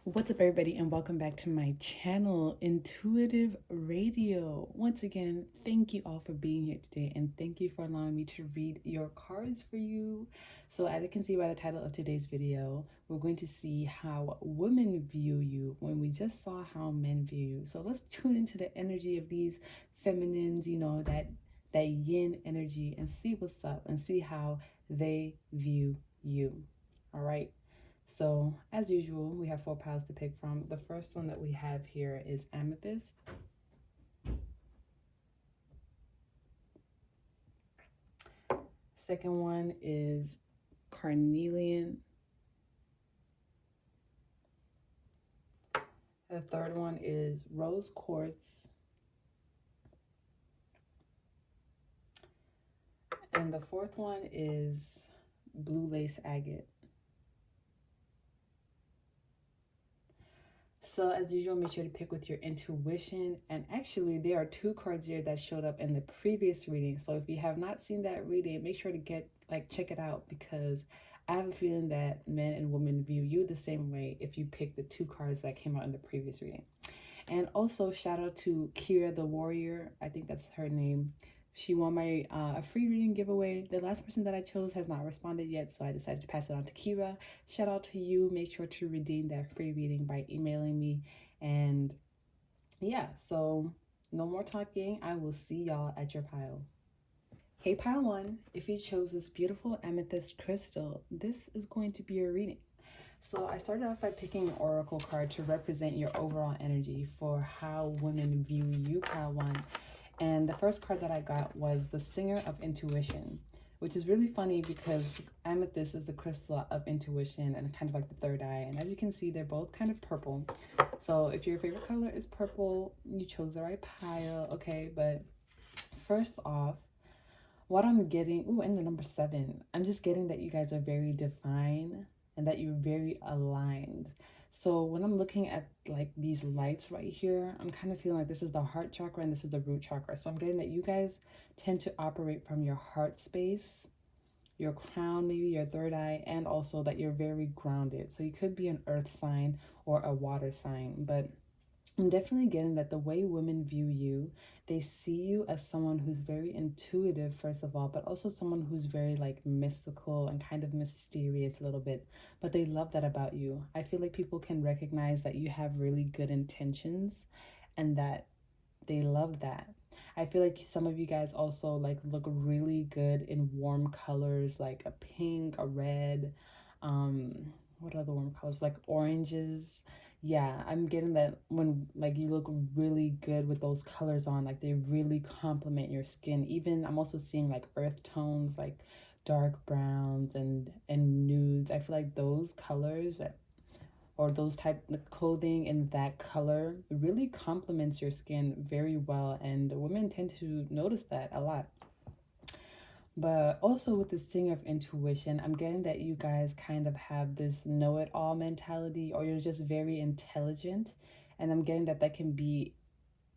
What's up, everybody, and welcome back to my channel, Intuitive Radio. Once again, thank you all for being here today, and thank you for allowing me to read your cards for you. So as you can see by the title of today's video, we're going to see how women view you when we just saw how men view you. So let's tune into the energy of these feminines, that yin energy, and see what's up and see how they view you. All right. So, as usual, we have 4 piles to pick from. The first one that we have here is Amethyst. Second one is Carnelian. The third one is Rose Quartz. And the fourth one is Blue Lace Agate. So as usual, make sure to pick with your intuition. And actually, there are 2 cards here that showed up in the previous reading. So if you have not seen that reading, make sure to check it out, because I have a feeling that men and women view you the same way if you pick the 2 cards that came out in the previous reading. And also shout out to Kira the Warrior. I think that's her name. She won my a free reading giveaway. The last person that I chose has not responded yet, so I decided to pass it on to Kira. Shout out to you. Make sure to redeem that free reading by emailing me. And yeah, so no more talking. I will see y'all at your pile. Hey, pile 1, if you chose this beautiful amethyst crystal, this is going to be your reading. So I started off by picking an oracle card to represent your overall energy for how women view you, pile 1. And the first card that I got was the Singer of Intuition, which is really funny because amethyst is the crystal of intuition and kind of like the third eye. And as you can see, they're both kind of purple. So if your favorite color is purple, you chose the right pile, okay? But first off, what I'm getting, and the number 7, I'm just getting that you guys are very defined and that you're very aligned. So when I'm looking at like these lights right here, I'm kind of feeling like this is the heart chakra and this is the root chakra. So I'm getting that you guys tend to operate from your heart space, your crown, maybe your third eye, and also that you're very grounded. So you could be an earth sign or a water sign, but I'm definitely getting that the way women view you, they see you as someone who's very intuitive, first of all, but also someone who's very like mystical and kind of mysterious a little bit. But they love that about you. I feel like people can recognize that you have really good intentions and that they love that. I feel like some of you guys also like look really good in warm colors, like a pink, a red, what other warm colors, like oranges. Yeah, I'm getting that when like you look really good with those colors on, like they really complement your skin. Even I'm also seeing like earth tones, like dark browns and nudes. I feel like those colors or those type of clothing in that color really complements your skin very well, and women tend to notice that a lot. But also with the Singer of Intuition, I'm getting that you guys kind of have this know-it-all mentality, or you're just very intelligent. And I'm getting that that can be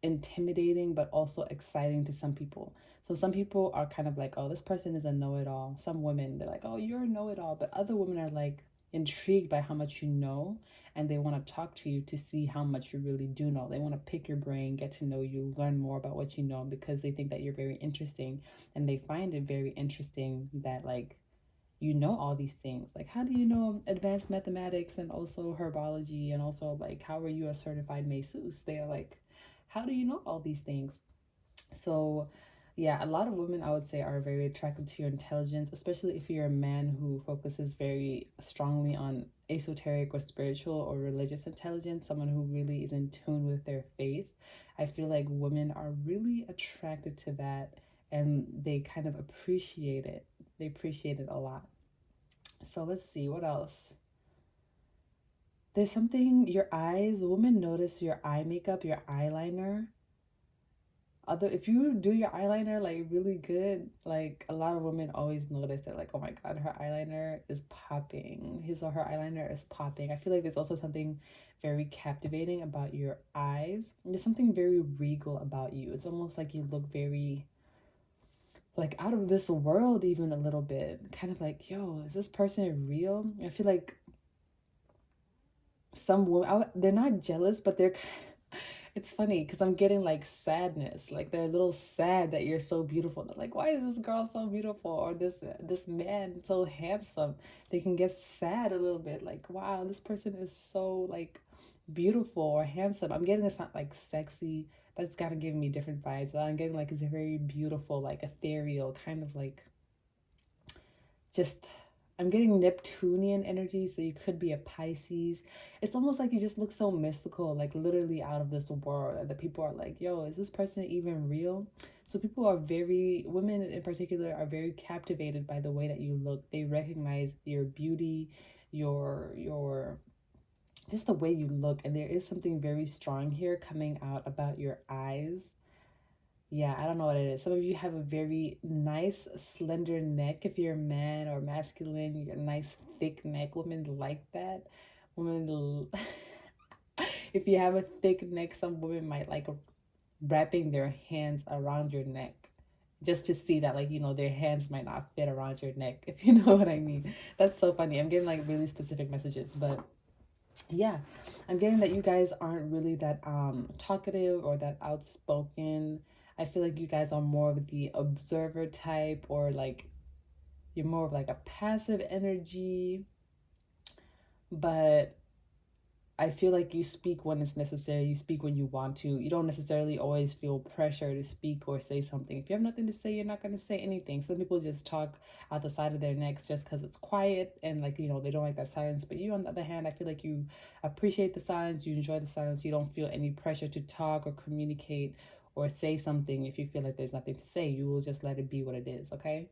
intimidating, but also exciting to some people. So some people are kind of like, oh, this person is a know-it-all. Some women, they're like, oh, you're a know-it-all. But other women are like intrigued by how much you know, and they want to talk to you to see how much you really do know. They want to pick your brain, get to know you, learn more about what you know, because they think that you're very interesting, and they find it very interesting that like you know all these things. Like, how do you know advanced mathematics and also herbology, and also like how are you a certified masseuse? They're like, how do you know all these things? So yeah, a lot of women, I would say, are very attracted to your intelligence, especially if you're a man who focuses very strongly on esoteric or spiritual or religious intelligence, someone who really is in tune with their faith. I feel like women are really attracted to that, and they kind of appreciate it. They appreciate it a lot. So let's see what else. There's something, your eyes, women notice your eye makeup, your eyeliner. Other, if you do your eyeliner like really good, like a lot of women always notice that, like, oh my god, her eyeliner is popping, his or her eyeliner is popping. I feel like there's also something very captivating about your eyes. There's something very regal about you. It's almost like you look very like out of this world, even a little bit, kind of like, yo, is this person real? I feel like some women, they're not jealous, but they're it's funny because I'm getting like sadness, like they're a little sad that you're so beautiful. They're like, why is this girl so beautiful, or this man so handsome? They can get sad a little bit, like, wow, this person is so like beautiful or handsome. I'm getting, it's not like sexy, that's gotta give me different vibes, but I'm getting like it's a very beautiful, like ethereal kind of like, just, I'm getting Neptunian energy, so you could be a Pisces. It's almost like you just look so mystical, like literally out of this world. And the people are like, yo, is this person even real? So people are very, women in particular, are very captivated by the way that you look. They recognize your beauty, your just the way you look. And there is something very strong here coming out about your eyes. Yeah, I don't know what it is. Some of you have a very nice, slender neck. If you're a man or masculine, you're a nice, thick neck. Women like that. Women, if you have a thick neck, some women might like wrapping their hands around your neck just to see that, like, you know, their hands might not fit around your neck, if you know what I mean. That's so funny. I'm getting like really specific messages, but yeah, I'm getting that you guys aren't really that talkative or that outspoken. I feel like you guys are more of the observer type, or like you're more of like a passive energy, but I feel like you speak when it's necessary. You speak when you want to. You don't necessarily always feel pressure to speak or say something. If you have nothing to say, you're not going to say anything. Some people just talk out the side of their necks just because it's quiet and, like, you know, they don't like that silence. But you, on the other hand, I feel like you appreciate the silence. You enjoy the silence. You don't feel any pressure to talk or communicate or say something. If you feel like there's nothing to say, you will just let it be what it is, okay?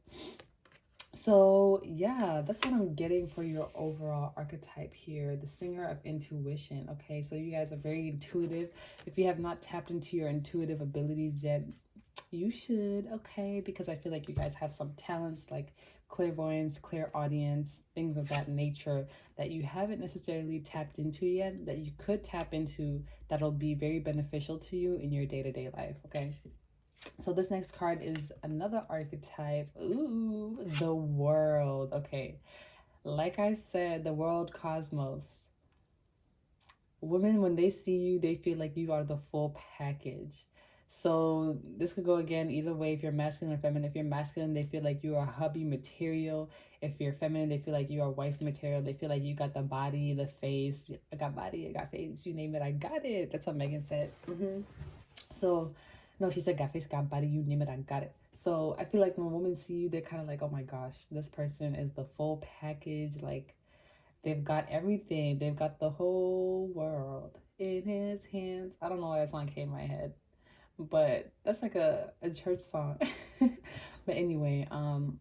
So yeah, that's what I'm getting for your overall archetype here, the singer of intuition. Okay, so you guys are very intuitive. If you have not tapped into your intuitive abilities yet, you should, okay? Because I feel like you guys have some talents like clairvoyance, clairaudience, things of that nature that you haven't necessarily tapped into yet, that you could tap into, that'll be very beneficial to you in your day-to-day life, okay? So this next card is another archetype. Ooh, the world. Okay. Like I said, the world, cosmos. Women, when they see you, they feel like you are the full package. So this could go again either way, if you're masculine or feminine. If you're masculine, they feel like you are hubby material. If you're feminine, they feel like you are wife material. They feel like you got the body, the face. I got body, I got face. You name it, I got it. That's what Megan said. So, no, she said got face, got body, you name it, I got it. So I feel like when women see you, they're kind of like, oh my gosh, this person is the full package. Like, they've got everything. They've got the whole world in his hands. I don't know why that song came in my head, but that's like a church song. But anyway, I'm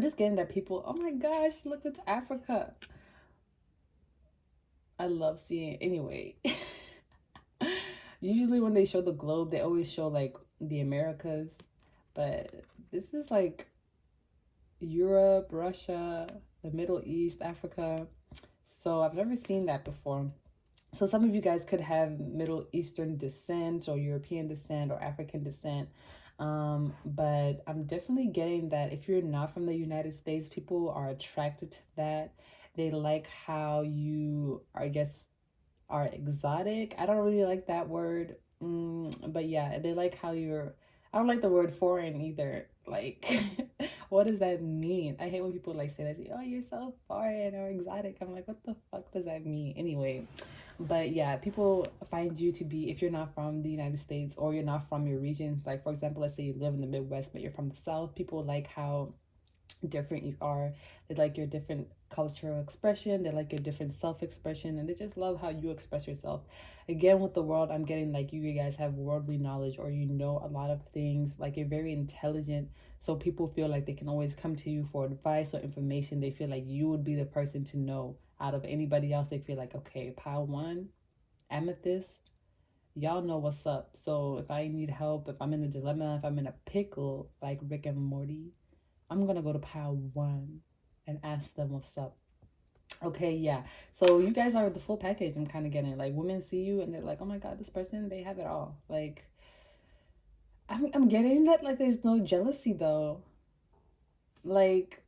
just getting that people, oh my gosh, look, it's Africa. I love seeing, anyway. Usually when they show the globe, they always show like the Americas, but this is like Europe, Russia, the Middle East, Africa. So I've never seen that before. So some of you guys could have Middle Eastern descent or European descent or African descent. But I'm definitely getting that if you're not from the United States, people are attracted to that. They like how you, I guess, are exotic. I don't really like that word. But yeah, they like how you're, I don't like the word foreign either. Like, what does that mean? I hate when people like say that, oh, you're so foreign or exotic. I'm like, what the fuck does that mean? Anyway, but yeah, people find you to be, if you're not from the United States or you're not from your region, like for example, let's say you live in the Midwest, but you're from the South, people like how different you are. They like your different cultural expression, they like your different self-expression, and they just love how you express yourself. Again, with the world, I'm getting like you guys have worldly knowledge, or you know a lot of things, like you're very intelligent, so people feel like they can always come to you for advice or information. They feel like you would be the person to know out of anybody else. They feel like, okay, pile one, Amethyst, y'all know what's up. So if I need help, if I'm in a dilemma, if I'm in a pickle like Rick and Morty, I'm gonna go to pile one and ask them what's up. Okay, yeah. So you guys are the full package. I'm kind of getting, like, women see you and they're like, oh my god, this person, they have it all. Like, I'm getting that, like, there's no jealousy though. Like,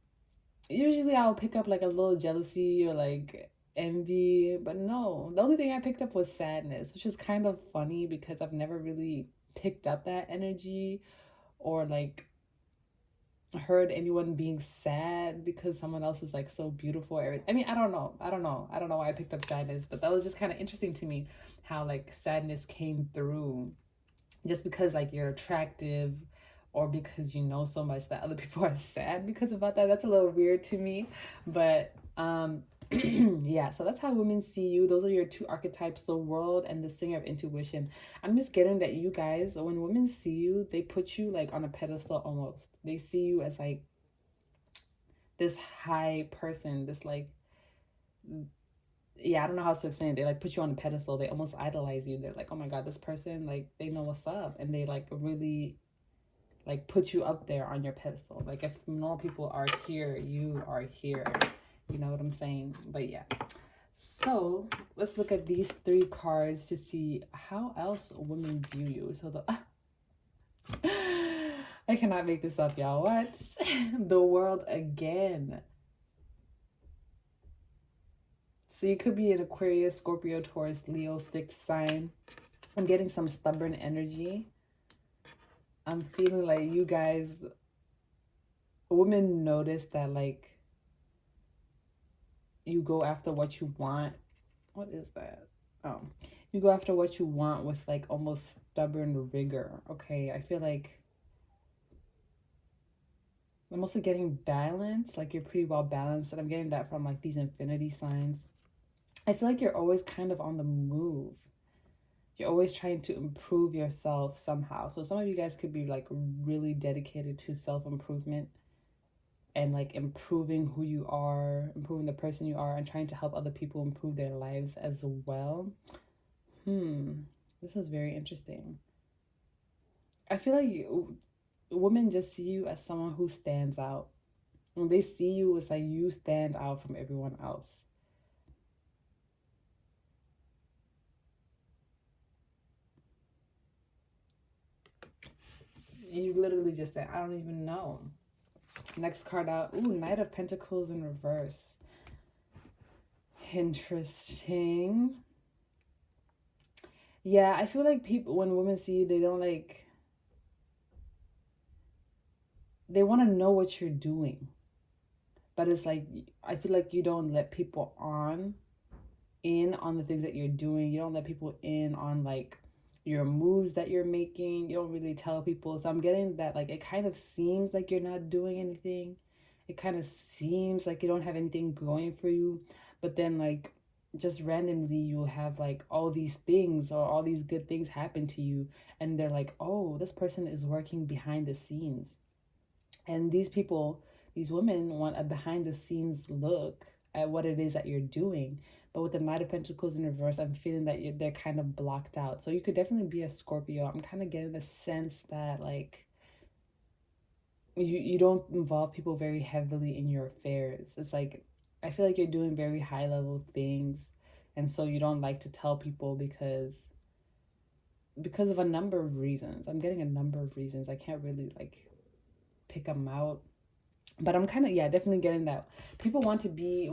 usually I'll pick up like a little jealousy or like envy, but no. The only thing I picked up was sadness, which is kind of funny because I've never really picked up that energy or like heard anyone being sad because someone else is like so beautiful. I mean, I don't know why I picked up sadness, but that was just kind of interesting to me how like sadness came through just because like you're attractive or because you know so much that other people are sad because about that. That's a little weird to me, but yeah, so that's how women see you. Those are your two archetypes, the world and the singer of intuition. I'm just getting that you guys, when women see you, they put you like on a pedestal almost. They see you as like this high person, this like, yeah, I don't know how to explain it. They like put you on a pedestal. They almost idolize you. They're like, oh my God, this person, like they know what's up. And they like really like put you up there on your pedestal. Like if normal people are here, you are here. You know what I'm saying? But yeah. So let's look at these three cards to see how else women view you. So the I cannot make this up, y'all. What? The world again. So you could be an Aquarius, Scorpio, Taurus, Leo, fixed sign. I'm getting some stubborn energy. I'm feeling like you guys, women notice that like you go after what you want. What is that? Oh, you go after what you want with like almost stubborn rigor. Okay, I feel like I'm also getting balance. Like you're pretty well balanced, and I'm getting that from like these infinity signs. I feel like you're always kind of on the move. You're always trying to improve yourself somehow. So some of you guys could be like really dedicated to self-improvement and like improving who you are, improving the person you are, and trying to help other people improve their lives as well. This is very interesting. I feel like women just see you as someone who stands out. When they see you, it's like you stand out from everyone else. You literally just said, I don't even know. Next card out. Ooh, Knight of Pentacles in reverse. Interesting. Yeah, I feel like people, when women see you, they don't like, they want to know what you're doing. But it's like, I feel like you don't let people in on the things that you're doing. You don't let people in on like your moves that you're making. You don't really tell people. So I'm getting that like it kind of seems like you're not doing anything. It kind of seems like you don't have anything going for you. But then like just randomly you'll have like all these things or all these good things happen to you. And they're like, oh, this person is working behind the scenes. And these people, these women want a behind the scenes look at what it is that you're doing. But with the Knight of Pentacles in reverse, I'm feeling that they're kind of blocked out. So you could definitely be a Scorpio. I'm kind of getting the sense that like you don't involve people very heavily in your affairs. It's like I feel like you're doing very high level things, and so you don't like to tell people because of a number of reasons. I'm getting a number of reasons. I can't really like pick them out. But I'm kind of, yeah, definitely getting that. Women want to be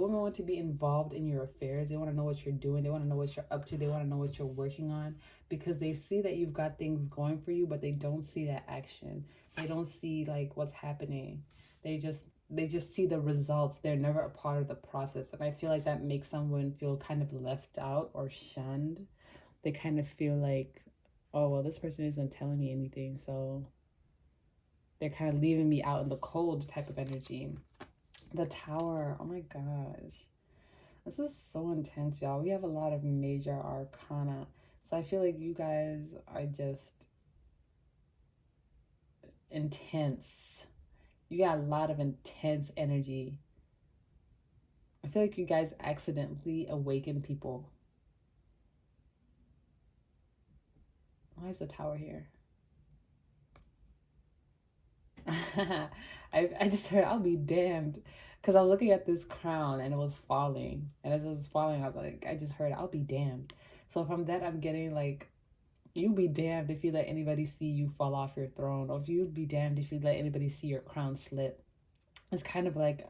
involved in your affairs. They want to know what you're doing. They want to know what you're up to. They want to know what you're working on because they see that you've got things going for you, but they don't see that action. They don't see like what's happening. They just see the results. They're never a part of the process. And I feel like that makes someone feel kind of left out or shunned. They kind of feel like, oh, well, this person isn't telling me anything, so they're kind of leaving me out in the cold type of energy. The Tower. Oh my gosh. This is so intense, y'all. We have a lot of major arcana. So I feel like you guys are just intense. You got a lot of intense energy. I feel like you guys accidentally awaken people. Why is the Tower here? I just heard I'll be damned because I was looking at this crown and it was falling, and as it was falling I was like, I just heard I'll be damned. So from that I'm getting like, you be damned if you let anybody see you fall off your throne, or if you'd be damned if you let anybody see your crown slip. It's kind of like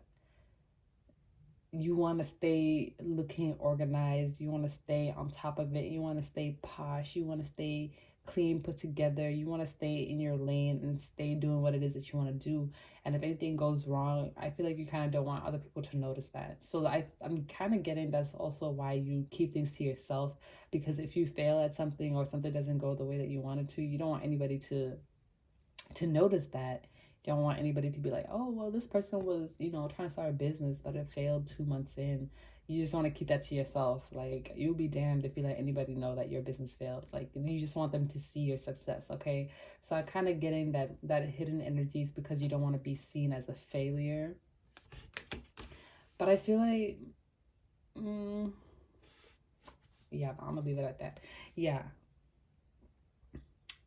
you want to stay looking organized, you want to stay on top of it, you want to stay posh, you want to stay clean, put together, you want to stay in your lane and stay doing what it is that you want to do. And if anything goes wrong, I feel like you kind of don't want other people to notice that. So I'm kind of getting that's also why you keep things to yourself, because if you fail at something or something doesn't go the way that you wanted to, you don't want anybody to notice that. You don't want anybody to be like, oh, well, this person was, trying to start a business, but it failed 2 months in. You just want to keep that to yourself. Like, you'll be damned if you let anybody know that your business failed. Like, you just want them to see your success, okay? So I'm kind of getting that hidden energies because you don't want to be seen as a failure. But I feel like, yeah, I'm gonna leave it at that. Yeah.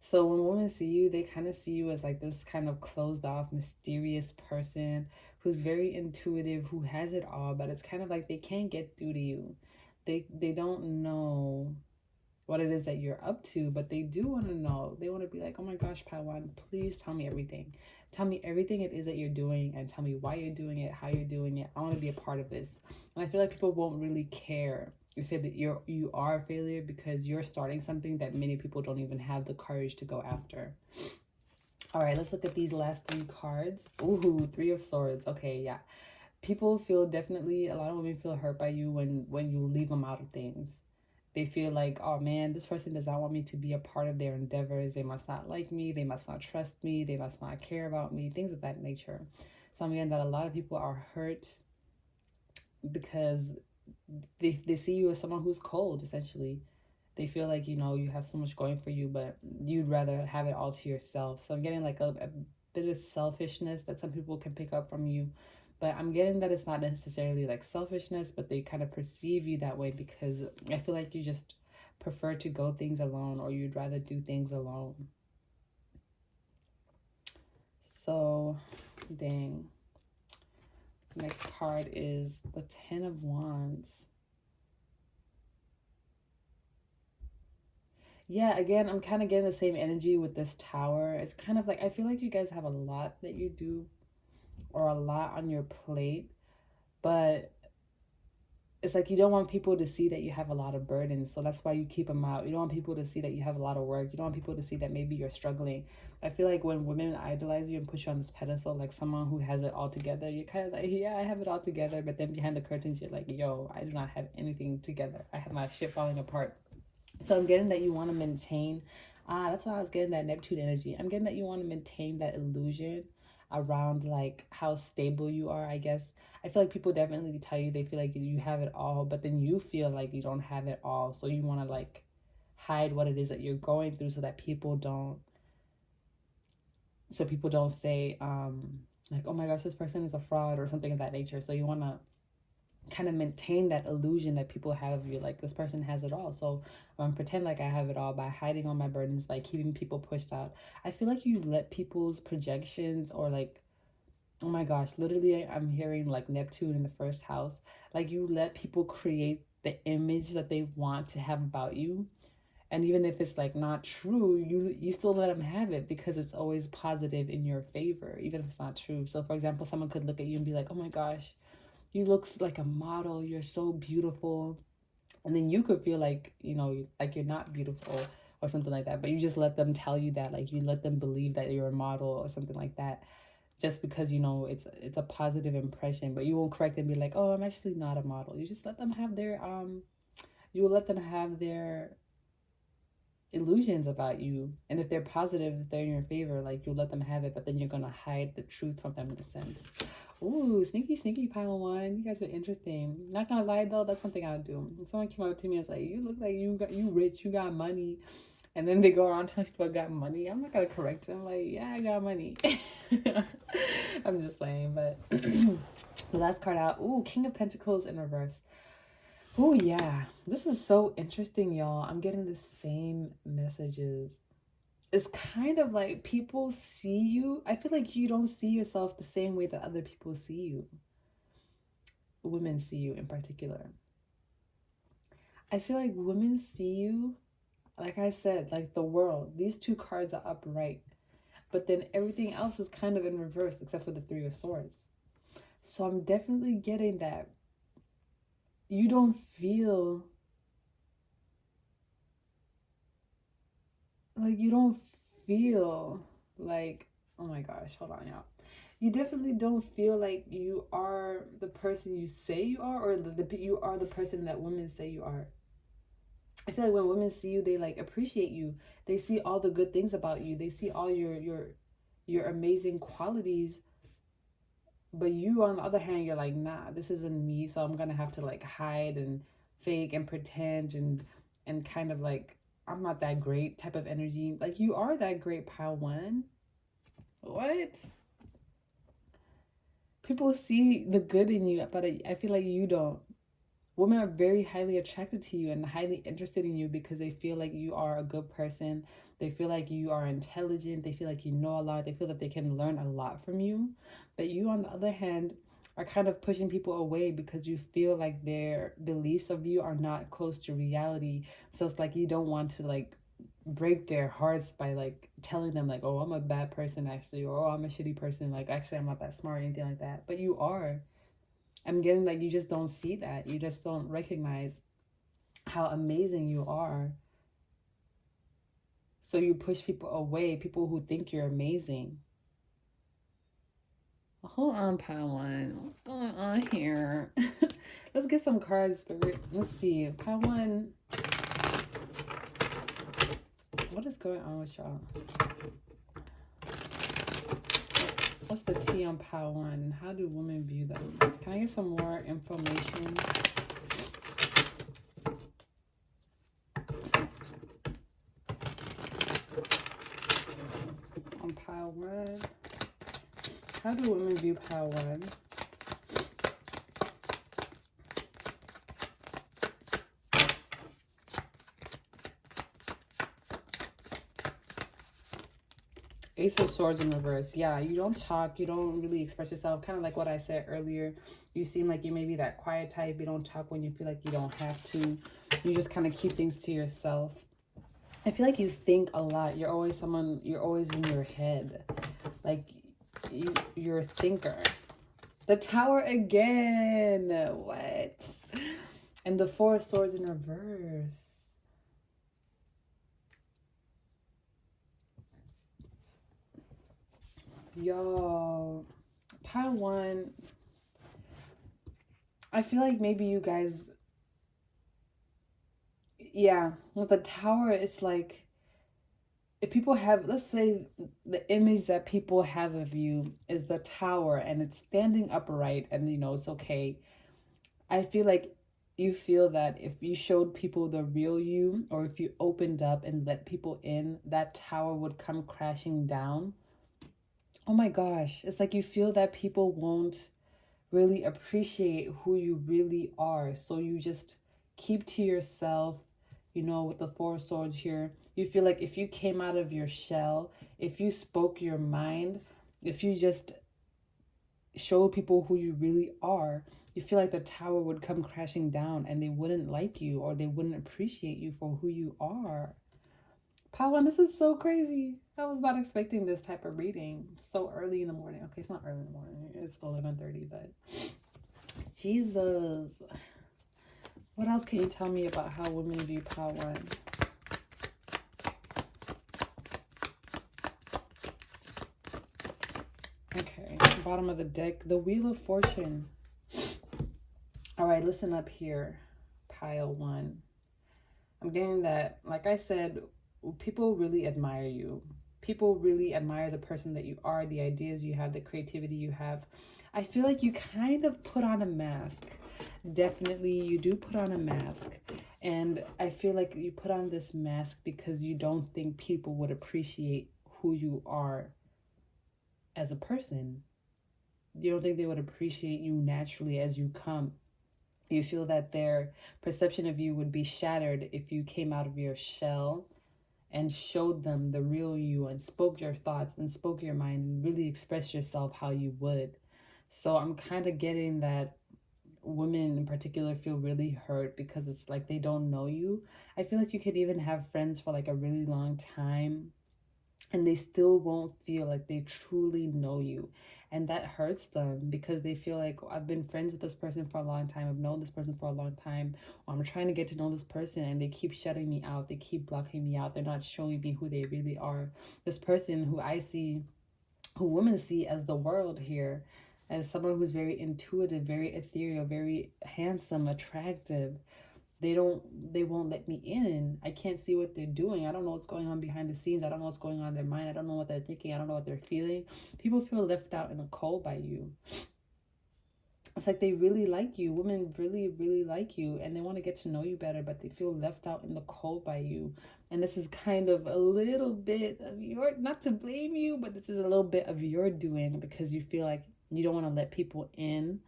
So when women see you, they kind of see you as like this kind of closed off, mysterious person who's very intuitive, who has it all, but it's kind of like they can't get through to you. They don't know what it is that you're up to, but they do want to know. They want to be like, oh my gosh, Paiwan, please tell me everything. Tell me everything it is that you're doing and tell me why you're doing it, how you're doing it. I want to be a part of this. And I feel like people won't really care if you are a failure because you're starting something that many people don't even have the courage to go after. All right, let's look at these last 3 cards. Ooh, 3 of Swords. Okay, yeah. People feel definitely, a lot of women feel hurt by you when you leave them out of things. They feel like, oh man, this person does not want me to be a part of their endeavors. They must not like me. They must not trust me. They must not care about me. Things of that nature. So I'm getting that a lot of people are hurt because they see you as someone who's cold, essentially. They feel like, you have so much going for you, but you'd rather have it all to yourself. So I'm getting like a bit of selfishness that some people can pick up from you. But I'm getting that it's not necessarily like selfishness, but they kind of perceive you that way because I feel like you just prefer to go things alone, or you'd rather do things alone. So, dang. Next card is the 10 of Wands. Yeah, again, I'm kind of getting the same energy with this Tower. It's kind of like, I feel like you guys have a lot that you do or a lot on your plate, but it's like you don't want people to see that you have a lot of burdens, so that's why you keep them out. You don't want people to see that you have a lot of work. You don't want people to see that maybe you're struggling. I feel like when women idolize you and push you on this pedestal like someone who has it all together, you're kind of like, yeah, I have it all together, but then behind the curtains you're like, yo, I do not have anything together. I have my shit falling apart. So I'm getting that you want to maintain, that's why I was getting that Neptune energy. I'm getting that you want to maintain that illusion around like how stable you are, I guess. I feel like people definitely tell you they feel like you have it all, but then you feel like you don't have it all. So you want to like hide what it is that you're going through so that people don't say like, oh my gosh, this person is a fraud or something of that nature. So you want to kind of maintain that illusion that people have of you, like this person has it all, so pretend like I have it all by hiding all my burdens, by keeping people pushed out. I feel like you let people's projections, or like, oh my gosh, literally I'm hearing like Neptune in the first house, like you let people create the image that they want to have about you, and even if it's like not true, you still let them have it because it's always positive in your favor, even if it's not true. So for example, someone could look at you and be like, oh my gosh, you look like a model, you're so beautiful, and then you could feel like, like you're not beautiful or something like that, but you just let them tell you that, like you let them believe that you're a model or something like that, just because it's a positive impression. But you won't correct them and be like, oh, I'm actually not a model. You just let them have their you will let them have their illusions about you, and if they're positive, if they're in your favor, like you'll let them have it, but then you're gonna hide the truth from them in a sense. Ooh, sneaky pile one. You guys are interesting. Not gonna lie though, that's something I would do. If someone came up to me and was like, you look like you rich, you got money, and then they go around telling people I got money, I'm not gonna correct them. Like, yeah, I got money. I'm just playing. But the last card out. Ooh, King of Pentacles in reverse. Oh yeah, this is so interesting, y'all. I'm getting the same messages. It's kind of like people see you. I feel like you don't see yourself the same way that other people see you. Women see you in particular. I feel like women see you, like I said, like the world. These 2 cards are upright, but then everything else is kind of in reverse except for the 3 of Swords. So I'm definitely getting that you don't feel like you don't feel like, oh my gosh, hold on, y'all. You definitely don't feel like you are the person you say you are, or you are the person that women say you are. I feel like when women see you, they like appreciate you. They see all the good things about you. They see all your amazing qualities. But you, on the other hand, you're like, nah, this isn't me. So I'm gonna have to like hide and fake and pretend and kind of like I'm not that great type of energy. Like you are that great, pile one. What? People see the good in you, but I feel like you don't. Women are very highly attracted to you and highly interested in you because they feel like you are a good person. They feel like you are intelligent. They feel like you know a lot. They feel that they can learn a lot from you. But you, on the other hand, are kind of pushing people away because you feel like their beliefs of you are not close to reality. So it's like you don't want to like break their hearts by like telling them like, oh, I'm a bad person actually, or oh, I'm a shitty person. Like actually, I'm not that smart or anything like that. But you are. I'm getting that you just don't see that. You just don't recognize how amazing you are. So you push people away, people who think you're amazing. Hold on, Pawan. What's going on here? Let's get some cards, Spirit. Let's see. Pawan. What is going on with y'all? What's the tea on Pawan? How do women view them? Can I get some more information? On Pawan. How do women view Pawan? Ace of Swords in reverse. Yeah, you don't talk. You don't really express yourself. Kind of like what I said earlier. You seem like you may be that quiet type. You don't talk when you feel like you don't have to. You just kind of keep things to yourself. I feel like you think a lot. You're always someone, you're always in your head. Like, you're a thinker. The Tower again. What? And the Four of Swords in reverse. Yo, pile one. I feel like maybe you guys, yeah, with the Tower, it's like if people have, let's say the image that people have of you is the Tower and it's standing upright and you know it's okay. I feel like you feel that if you showed people the real you, or if you opened up and let people in, that tower would come crashing down. Oh my gosh, it's like you feel that people won't really appreciate who you really are. So you just keep to yourself, you know, with the Four of Swords here. You feel like if you came out of your shell, if you spoke your mind, if you just showed people who you really are, you feel like the tower would come crashing down and they wouldn't like you or they wouldn't appreciate you for who you are. Pawan, this is so crazy. I was not expecting this type of reading so early in the morning. Okay, it's not early in the morning. It's 11:30, but Jesus. What else can you tell me about how women view Pawan? Okay, bottom of the deck, the Wheel of Fortune. All right, listen up here, pile one. I'm getting that, like I said, people really admire you. People really admire the person that you are, the ideas you have, the creativity you have. I feel like you kind of put on a mask. Definitely, you do put on a mask. And I feel like you put on this mask because you don't think people would appreciate who you are as a person. You don't think they would appreciate you naturally as you come. You feel that their perception of you would be shattered if you came out of your shell and showed them the real you and spoke your thoughts and spoke your mind and really expressed yourself how you would. So I'm kind of getting that women in particular feel really hurt because it's like they don't know you. I feel like you could even have friends for like a really long time and they still won't feel like they truly know you. And that hurts them because they feel like, oh, I've been friends with this person for a long time, I've known this person for a long time, or I'm trying to get to know this person and they keep shutting me out, they keep blocking me out, they're not showing me who they really are. This person who I see, who women see as the world here, as someone who's very intuitive, very ethereal, very handsome, attractive, they won't let me in. I can't see what they're doing. I don't know what's going on behind the scenes. I don't know what's going on in their mind. I don't know what they're thinking. I don't know what they're feeling. People feel left out in the cold by you. It's like they really like you. Women really, really like you, and they want to get to know you better, but they feel left out in the cold by you. And this is kind of a little bit of your, not to blame you, but this is a little bit of your doing, because you feel like you don't want to let people in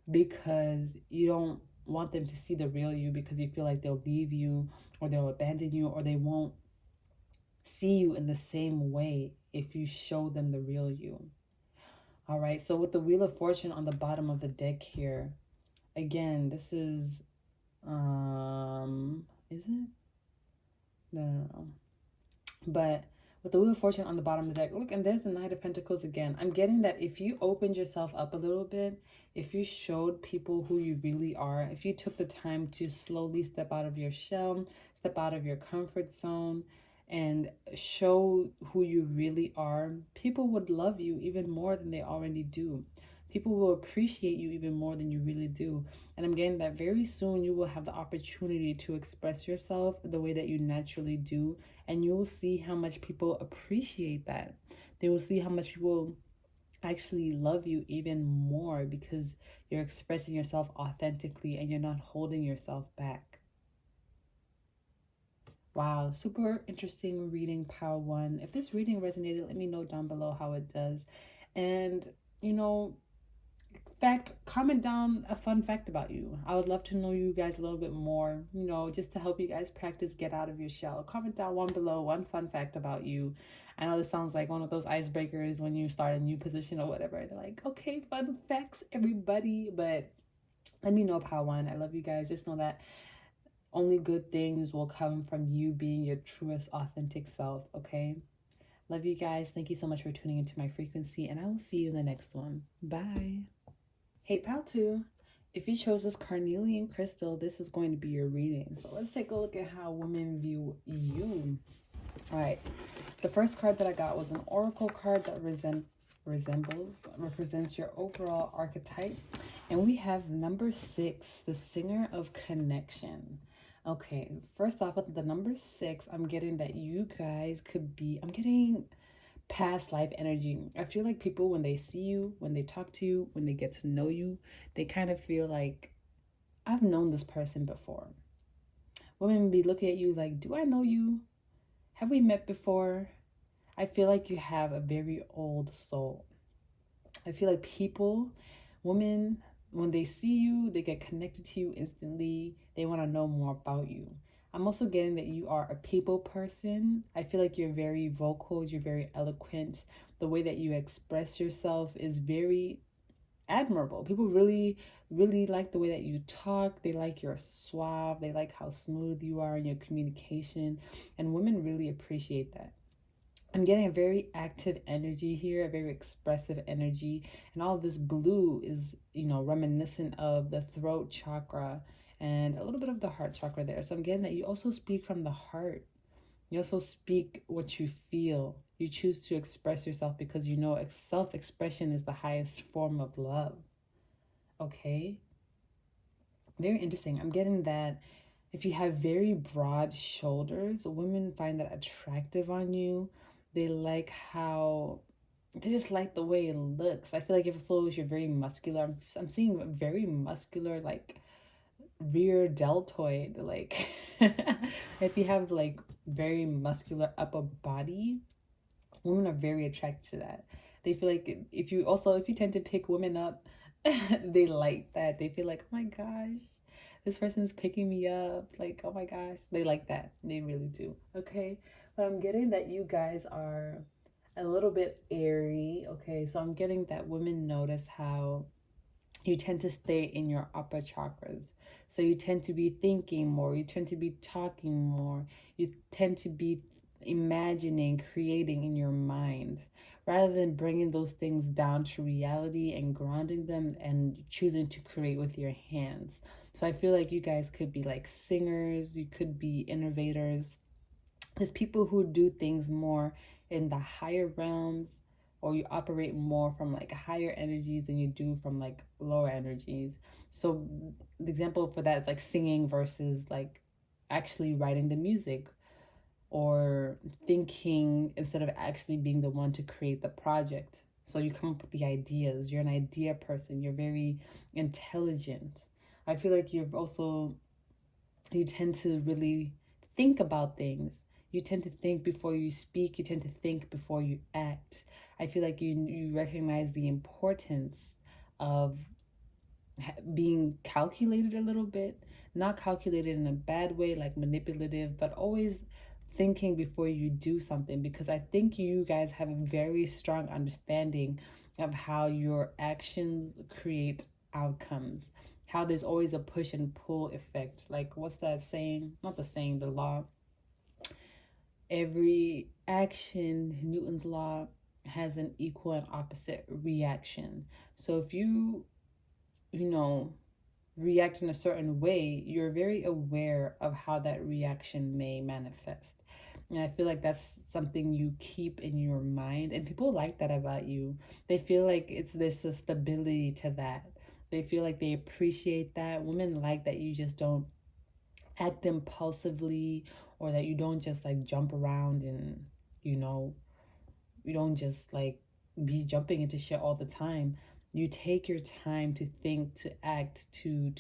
because you don't want them to see the real you, because you feel like they'll leave you or they'll abandon you or they won't see you in the same way if you show them the real you. All right, so with the Wheel of Fortune on the bottom of the deck here, again, this is is it? No. But with the Wheel of Fortune on the bottom of the deck, look, and there's the Knight of Pentacles again. I'm getting that if you opened yourself up a little bit, if you showed people who you really are, if you took the time to slowly step out of your shell, step out of your comfort zone, and show who you really are, people would love you even more than they already do. People will appreciate you even more than you really do. And I'm getting that very soon you will have the opportunity to express yourself the way that you naturally do. And you will see how much people appreciate that. They will see how much people actually love you even more because you're expressing yourself authentically and you're not holding yourself back. Wow, super interesting reading, Pile One. If this reading resonated, let me know down below how it does. And, you know, comment down a fun fact about you. I would love to know you guys a little bit more, you know, just to help you guys practice get out of your shell. Comment down one below, one fun fact about you. I know this sounds like one of those icebreakers when you start a new position or whatever. They're like, okay, fun facts, everybody. But let me know, Pile One. I love you guys. Just know that only good things will come from you being your truest, authentic self, okay? Love you guys. Thank you so much for tuning into my frequency, and I will see you in the next one. Bye. Hey, Pal 2. If you chose this Carnelian crystal, this is going to be your reading. So let's take a look at how women view you. All right. The first card that I got was an oracle card that represents your overall archetype. And we have number 6, the singer of connection. Okay, first off, with the number 6, I'm getting that you guys could be, I'm getting past life energy. I feel like people, when they see you, when they talk to you, when they get to know you, they kind of feel like, I've known this person before. Women be looking at you like, do I know you? Have we met before? I feel like you have a very old soul. I feel like women, when they see you, they get connected to you instantly. They want to know more about you. I'm also getting that you are a people person. I feel like you're very vocal, you're very eloquent. The way that you express yourself is very admirable. People really, really like the way that you talk. They like your suave. They like how smooth you are in your communication. And women really appreciate that. I'm getting a very active energy here, a very expressive energy. And all of this blue is, you know, reminiscent of the throat chakra and a little bit of the heart chakra there. So I'm getting that you also speak from the heart. You also speak what you feel. You choose to express yourself because you know self-expression is the highest form of love. Okay? Very interesting. I'm getting that if you have very broad shoulders, women find that attractive on you. They like how, they just like the way it looks. I feel like if you're very muscular, I'm seeing very muscular, like rear deltoid, like if you have like very muscular upper body, women are very attracted to that. They feel like if you tend to pick women up, they like that. They feel like, oh my gosh, this person's picking me up. Like, oh my gosh, they like that. They really do. Okay, but I'm getting that you guys are a little bit airy. Okay, so I'm getting that women notice how you tend to stay in your upper chakras. So you tend to be thinking more, you tend to be talking more, you tend to be imagining, creating in your mind, rather than bringing those things down to reality and grounding them and choosing to create with your hands. So I feel like you guys could be like singers, you could be innovators. There's people who do things more in the higher realms, or you operate more from like higher energies than you do from like lower energies. So the example for that is like singing versus like actually writing the music, or thinking instead of actually being the one to create the project. So you come up with the ideas. You're an idea person. You're very intelligent. I feel like you tend to really think about things. You tend to think before you speak. You tend to think before you act. I feel like you recognize the importance of being calculated a little bit, not calculated in a bad way, like manipulative, but always thinking before you do something, because I think you guys have a very strong understanding of how your actions create outcomes, how there's always a push and pull effect. Like, what's that saying? Not the saying, the law. Every action, Newton's law, has an equal and opposite reaction. So if you know, react in a certain way, you're very aware of how that reaction may manifest. And I feel like that's something you keep in your mind. And people like that about you. They feel like there's a stability to that. They feel like they appreciate that. Women like that you just don't act impulsively, or that you don't just like jump around and, you know, you don't just like be jumping into shit all the time. You take your time to think, to act, to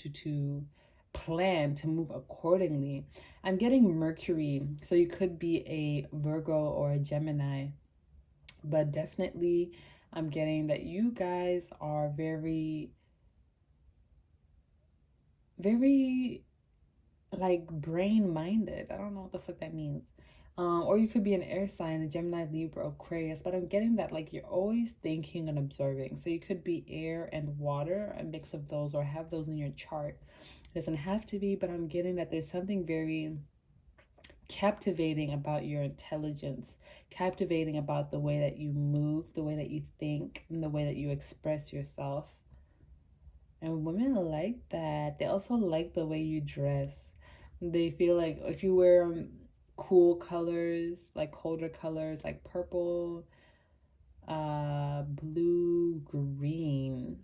plan, to move accordingly. I'm getting Mercury, so you could be a Virgo or a Gemini, but definitely I'm getting that you guys are very, very like brain minded. I don't know what the fuck that means. Or you could be an air sign, a Gemini, Libra, Aquarius, but I'm getting that like you're always thinking and observing. So you could be air and water, a mix of those, or have those in your chart. It doesn't have to be, but I'm getting that there's something very captivating about your intelligence, captivating about the way that you move, the way that you think, and the way that you express yourself. And women like that. They also like the way you dress. They feel like if you wear cool colors, like colder colors, like purple, blue, green,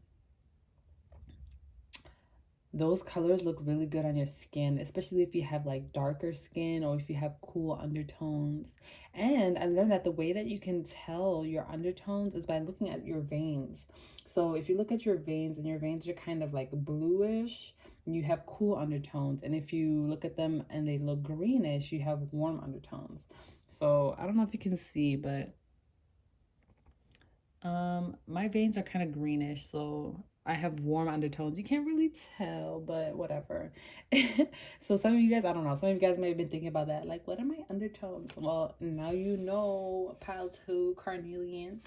those colors look really good on your skin, especially if you have like darker skin or if you have cool undertones. And I learned that the way that you can tell your undertones is by looking at your veins. So if you look at your veins and your veins are kind of like bluish, you have cool undertones. And if you look at them and they look greenish, you have warm undertones. So I don't know if you can see, but my veins are kind of greenish, so I have warm undertones. You can't really tell, but whatever. So some of you guys, I don't know, some of you guys might have been thinking about that. Like, what are my undertones? Well, now you know, pile two, Carnelian.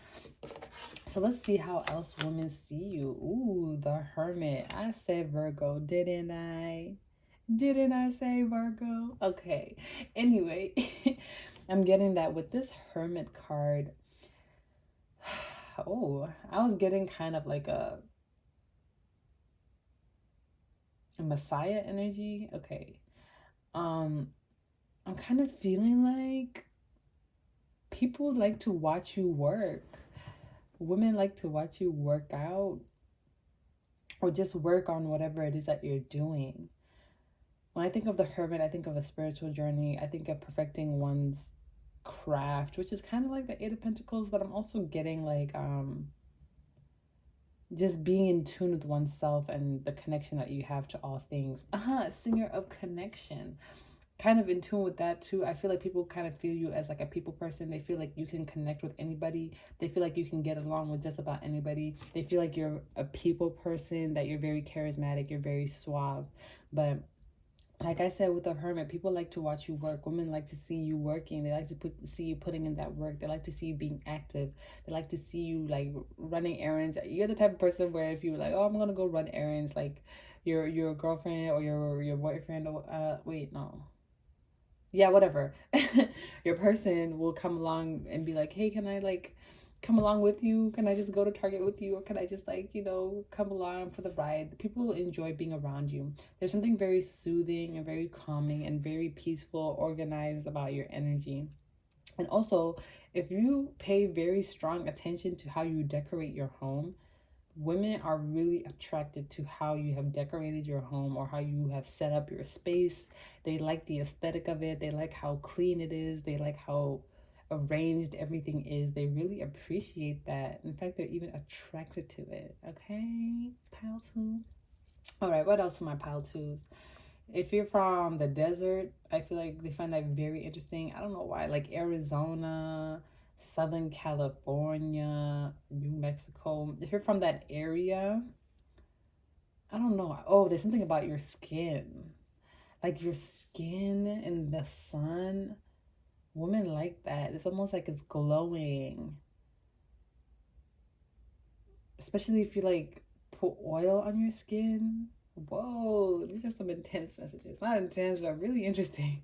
So let's see how else women see you. Ooh, the Hermit. I said Virgo, didn't I? Didn't I say Virgo? Okay. Anyway, I'm getting that with this Hermit card. Oh, I was getting kind of like a Messiah energy. Okay. I'm kind of feeling like people like to watch you work. Women like to watch you work out or just work on whatever it is that you're doing. When I think of the Hermit, I think of a spiritual journey. I think of perfecting one's craft, which is kind of like the Eight of Pentacles, but I'm also getting like just being in tune with oneself and the connection that you have to all things. Singer of connection. Kind of in tune with that too. I feel like people kind of feel you as like a people person. They feel like you can connect with anybody. They feel like you can get along with just about anybody. They feel like you're a people person, that you're very charismatic, you're very suave. But like I said, with the Hermit, people like to watch you work. Women like to see you working. They like to see you putting in that work. They like to see you being active. They like to see you like running errands. You're the type of person where if you're like, oh, I'm gonna go run errands, like your girlfriend or your boyfriend. Wait, no. yeah, whatever. Your person will come along and be like, hey, can I like come along with you? Can I just go to Target with you? Or can I just like, come along for the ride? People enjoy being around you. There's something very soothing and very calming and very peaceful, organized about your energy. And also, if you pay very strong attention to how you decorate your home, women are really attracted to how you have decorated your home or how you have set up your space. They like the aesthetic of it. They like how clean it is. They like how arranged everything is. They really appreciate that. In fact, they're even attracted to it. Okay, pile two. All right, what else for my pile twos? If you're from the desert, I feel like they find that very interesting. I don't know why. Like Arizona, Southern California, New Mexico. If you're from that area, I don't know. Oh, there's something about your skin. Like your skin in the sun. Women like that. It's almost like it's glowing. Especially if you like put oil on your skin. Whoa, these are some intense messages. Not intense, but really interesting.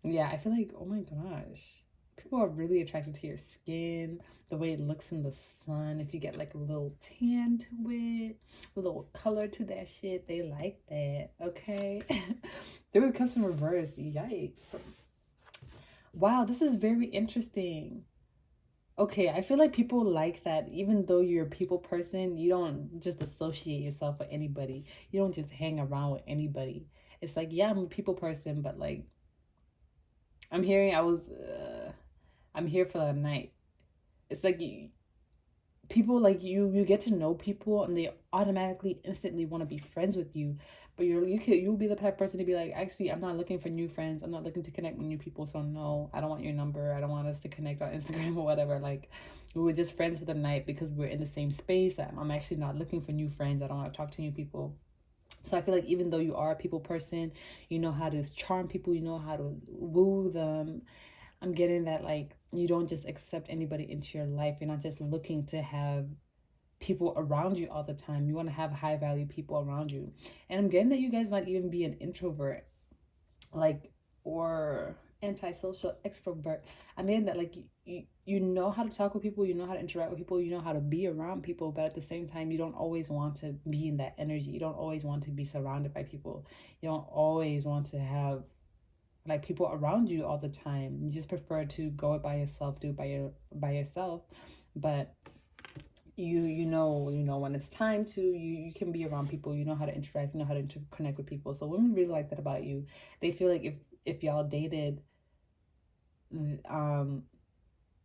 Yeah, I feel like, oh my gosh. People are really attracted to your skin, the way it looks in the sun. If you get like a little tan to it, a little color to that shit, they like that. Okay. There it comes from reverse. Yikes. Wow, this is very interesting. Okay, I feel like people like that. Even though you're a people person, you don't just associate yourself with anybody. You don't just hang around with anybody. It's like, yeah, I'm a people person, but like, I'm hearing I'm here for the night. It's like people like you get to know people and they automatically instantly want to be friends with you, but you'll be the type of person to be like, actually, I'm not looking for new friends, I'm not looking to connect with new people, so no, I don't want your number, I don't want us to connect on Instagram or whatever. Like, we were just friends for the night because we're in the same space. I'm actually not looking for new friends, I don't want to talk to new people. So I feel like even though you are a people person, you know how to charm people, you know how to woo them. I'm getting that like you don't just accept anybody into your life. You're not just looking to have people around you all the time. You want to have high value people around you. And I'm getting that you guys might even be an introvert, like, or antisocial extrovert. I mean that like you know how to talk with people, you know how to interact with people, you know how to be around people, but at the same time you don't always want to be in that energy. You don't always want to be surrounded by people. You don't always want to have like people around you all the time. You just prefer to go it by yourself, do it by yourself. But you know when it's time to, you can be around people, you know how to interact, you know how to connect with people. So women really like that about you. They feel like if y'all dated, um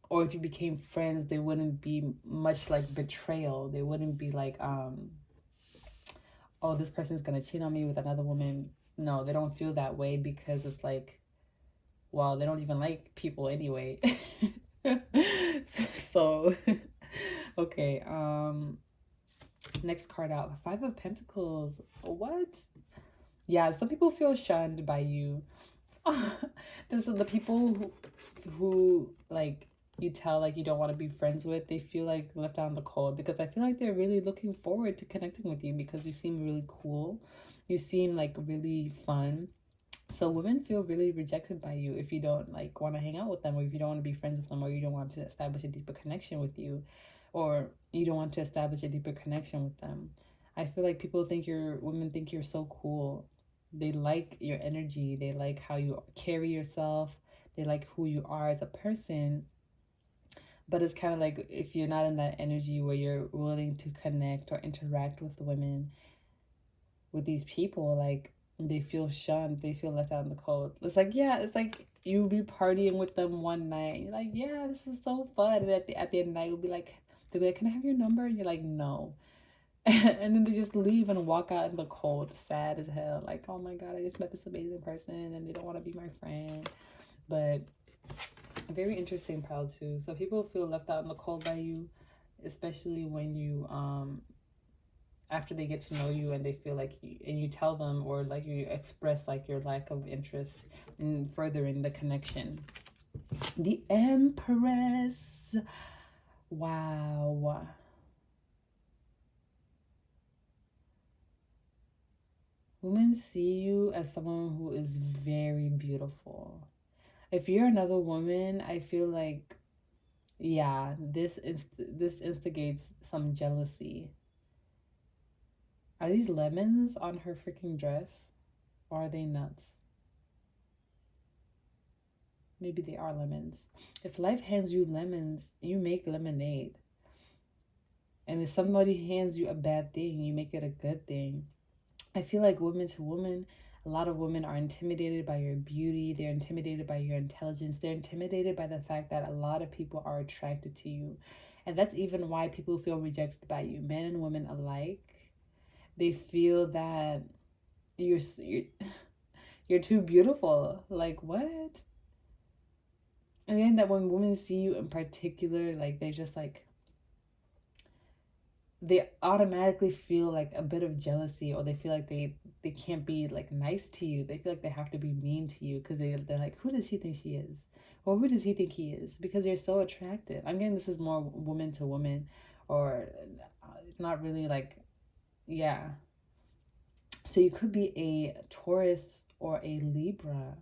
or if you became friends, there wouldn't be much like betrayal. They wouldn't be like, oh, this person's gonna cheat on me with another woman. No, they don't feel that way because it's like, well, they don't even like people anyway. So okay, next card out, the Five of Pentacles. What? Yeah, some people feel shunned by you. This is the people who like you tell like you don't want to be friends with. They feel like left out in the cold because I feel like they're really looking forward to connecting with you because you seem really cool. You seem like really fun. So women feel really rejected by you if you don't like want to hang out with them, or if you don't want to be friends with them, or you don't want to establish a deeper connection with you, or you don't want to establish a deeper connection with them. I feel like women think you're so cool. They like your energy. They like how you carry yourself. They like who you are as a person. But it's kind of like if you're not in that energy where you're willing to connect or interact with women, with these people, like they feel shunned, they feel left out in the cold. It's like, yeah, it's like you be partying with them one night, you're like, yeah, this is so fun, and at the end of the night they'll be like, can I have your number? And you're like, no. And then they just leave and walk out in the cold, sad as hell, like, oh my god, I just met this amazing person and they don't want to be my friend. But very interesting, pal, too. So people feel left out in the cold by you, especially when you after they get to know you and they feel like and you tell them, or like you express like your lack of interest in furthering the connection. The Empress. Wow. Women see you as someone who is very beautiful. If you're another woman, I feel like, yeah, this instigates some jealousy. Are these lemons on her freaking dress? Or are they nuts? Maybe they are lemons. If life hands you lemons, you make lemonade. And if somebody hands you a bad thing, you make it a good thing. I feel like woman to woman, a lot of women are intimidated by your beauty. They're intimidated by your intelligence. They're intimidated by the fact that a lot of people are attracted to you. And that's even why people feel rejected by you, men and women alike. They feel that you're you're too beautiful. Like, what? And then that when women see you in particular, like they just like they automatically feel like a bit of jealousy, or they feel like they can't be like nice to you. They feel like they have to be mean to you because they're like, who does she think she is, or who does he think he is, because you're so attractive. I'm getting this is more woman to woman, or not really like, yeah. So you could be a Taurus or a Libra.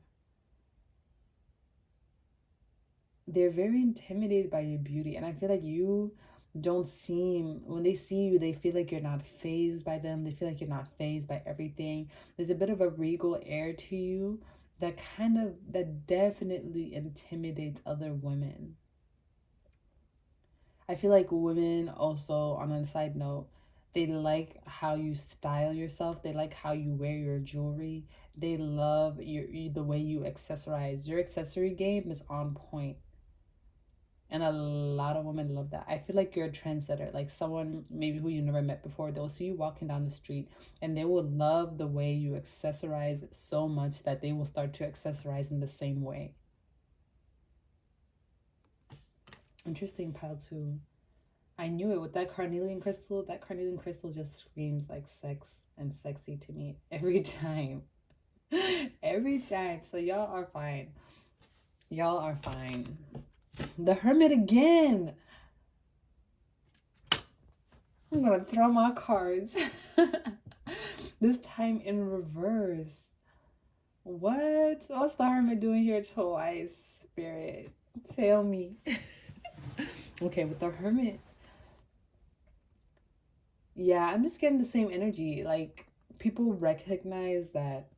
They're very intimidated by your beauty, and I feel like you don't seem, when they see you, they feel like you're not fazed by them. They feel like you're not fazed by everything. There's a bit of a regal air to you that definitely intimidates other women. I feel like women also, on a side note, they like how you style yourself. They like how you wear your jewelry. They love the way you accessorize. Your accessory game is on point. And a lot of women love that. I feel like you're a trendsetter, like someone maybe who you never met before. They'll see you walking down the street and they will love the way you accessorize so much that they will start to accessorize in the same way. Interesting, pile two. I knew it with that carnelian crystal. That carnelian crystal just screams like sex and sexy to me every time. Every time. So y'all are fine. Y'all are fine. The Hermit again. I'm gonna throw my cards. This time in reverse. What? What's the Hermit doing here twice, Spirit? Tell me. Okay, with the Hermit. Yeah, I'm just getting the same energy. Like, people recognize that.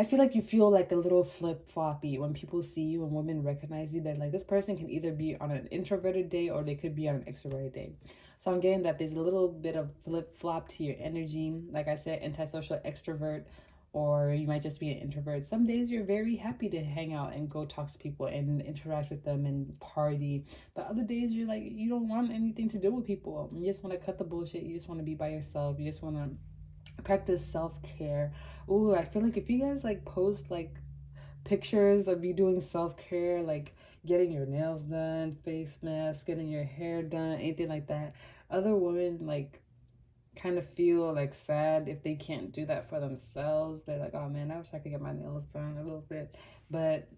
I feel like you feel like a little flip-floppy when people see you and women recognize you. They're like, this person can either be on an introverted day or they could be on an extroverted day. So I'm getting that there's a little bit of flip-flop to your energy. Like I said, antisocial extrovert, or you might just be an introvert. Some days you're very happy to hang out and go talk to people and interact with them and party. But other days you're like, you don't want anything to do with people. You just want to cut the bullshit. You just want to be by yourself. You just want to practice self-care. Ooh, I feel like if you guys like post like pictures of you doing self-care, like getting your nails done, face mask, getting your hair done, anything like that, other women like kind of feel like sad if they can't do that for themselves. They're like, oh man, I wish I could get my nails done a little bit. But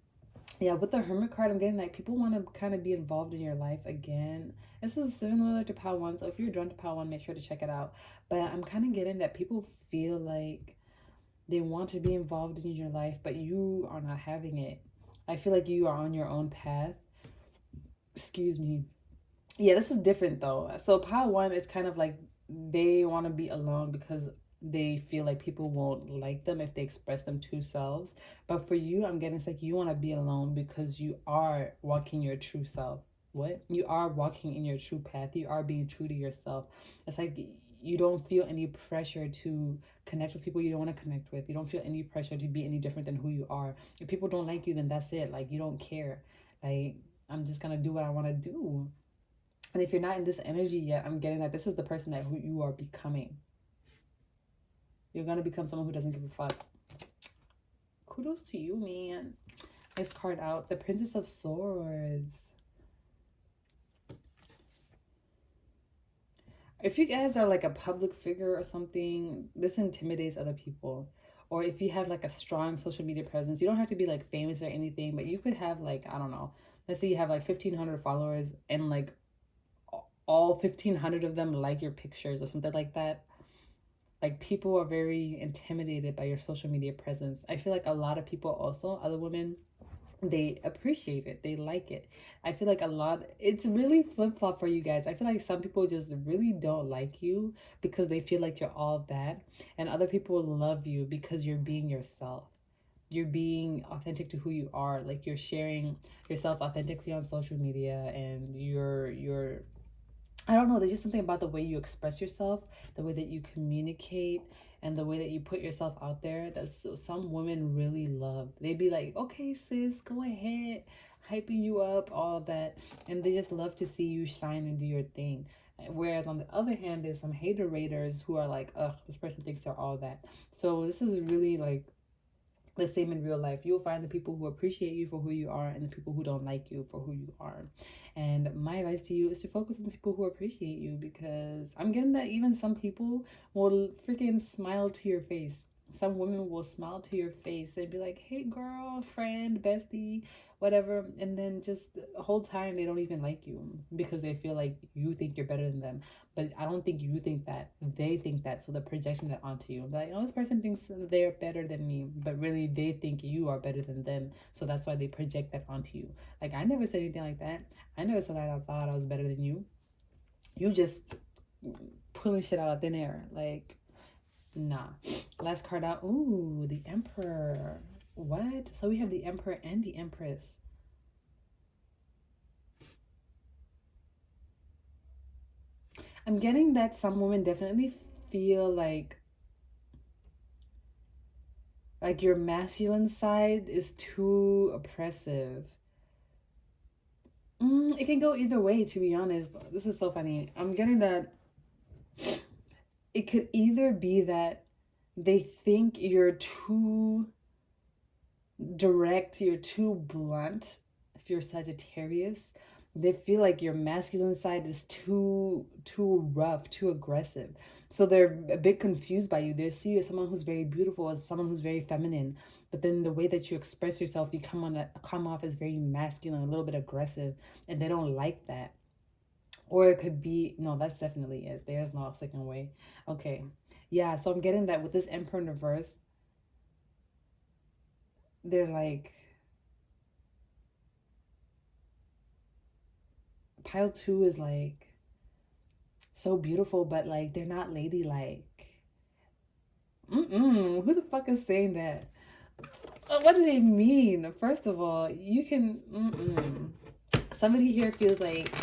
yeah, with the Hermit card, I'm getting like people want to kind of be involved in your life again. This is similar to Pile 1, so if you're drawn to Pile 1, make sure to check it out. But I'm kind of getting that people feel like they want to be involved in your life, but you are not having it. I feel like you are on your own path. Excuse me. Yeah, this is different though. So Pile 1 is kind of like they want to be alone because they feel like people won't like them if they express them true selves. But for you, I'm getting it's like you want to be alone because you are walking your true self. What? You are walking in your true path. You are being true to yourself. It's like you don't feel any pressure to connect with people you don't want to connect with. You don't feel any pressure to be any different than who you are. If people don't like you, then that's it. Like, you don't care. Like, I'm just going to do what I want to do. And if you're not in this energy yet, I'm getting that this is the person that who you are becoming. You're going to become someone who doesn't give a fuck. Kudos to you, man. Next card out. The Princess of Swords. If you guys are like a public figure or something, this intimidates other people. Or if you have like a strong social media presence, you don't have to be like famous or anything, but you could have like, I don't know, let's say you have like 1,500 followers and like all 1,500 of them like your pictures or something like that. Like, people are very intimidated by your social media presence. I feel like a lot of people also, other women, they appreciate it, they like it. I feel like a lot, it's really flip-flop for you guys. I feel like some people just really don't like you because they feel like you're all that, and other people love you because you're being yourself. You're being authentic to who you are. Like, you're sharing yourself authentically on social media, and you're I don't know, there's just something about the way you express yourself, the way that you communicate, and the way that you put yourself out there that some women really love. They'd be like, okay, sis, go ahead, hyping you up, all that. And they just love to see you shine and do your thing. Whereas on the other hand, there's some hater raters who are like, ugh, this person thinks they're all that. So this is really like the same in real life. You'll find the people who appreciate you for who you are and the people who don't like you for who you are. And my advice to you is to focus on the people who appreciate you, because I'm getting that even some people will freaking smile to your face. Some women will smile to your face and be like, hey girl, friend, bestie, whatever. And then just the whole time they don't even like you because they feel like you think you're better than them. But I don't think you think that. They think that. So they're projecting that onto you. Like, oh, this person thinks they're better than me. But really, they think you are better than them. So that's why they project that onto you. Like, I never said anything like that. I never said I thought I was better than you. You just pulling shit out of thin air. Like, nah. Last card out. Ooh, the Emperor. What? So we have the Emperor and the Empress. I'm getting that some women definitely feel like your masculine side is too oppressive. It can go either way, to be honest. This is so funny. I'm getting that it could either be that they think you're too direct, you're too blunt. If you're Sagittarius, they feel like your masculine side is too rough, too aggressive. So they're a bit confused by you. They see you as someone who's very beautiful, as someone who's very feminine, but then the way that you express yourself, you come off as very masculine, a little bit aggressive, and they don't like that. Or it could be, no, that's definitely it. There's no second way. Okay. Yeah, so I'm getting that with this Emperor in reverse, they're like, pile 2 is like so beautiful, but like they're not ladylike. Who the fuck is saying that? What do they mean? First of all, you can. Somebody here feels like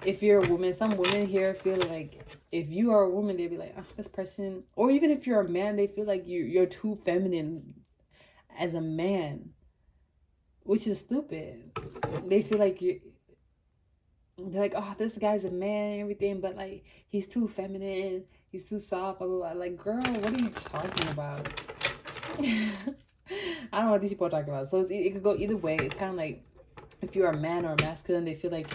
if you're a woman, some women here feel like if you are a woman, they'd be like, oh, this person. Or even if you're a man, they feel like you're too feminine as a man, which is stupid. They feel like they're like, oh, this guy's a man and everything, but like he's too feminine, he's too soft, blah, blah, blah. Like, girl, what are you talking about? I don't know what these people are talking about. So it could go either way. It's kind of like if you're a man or a masculine, they feel like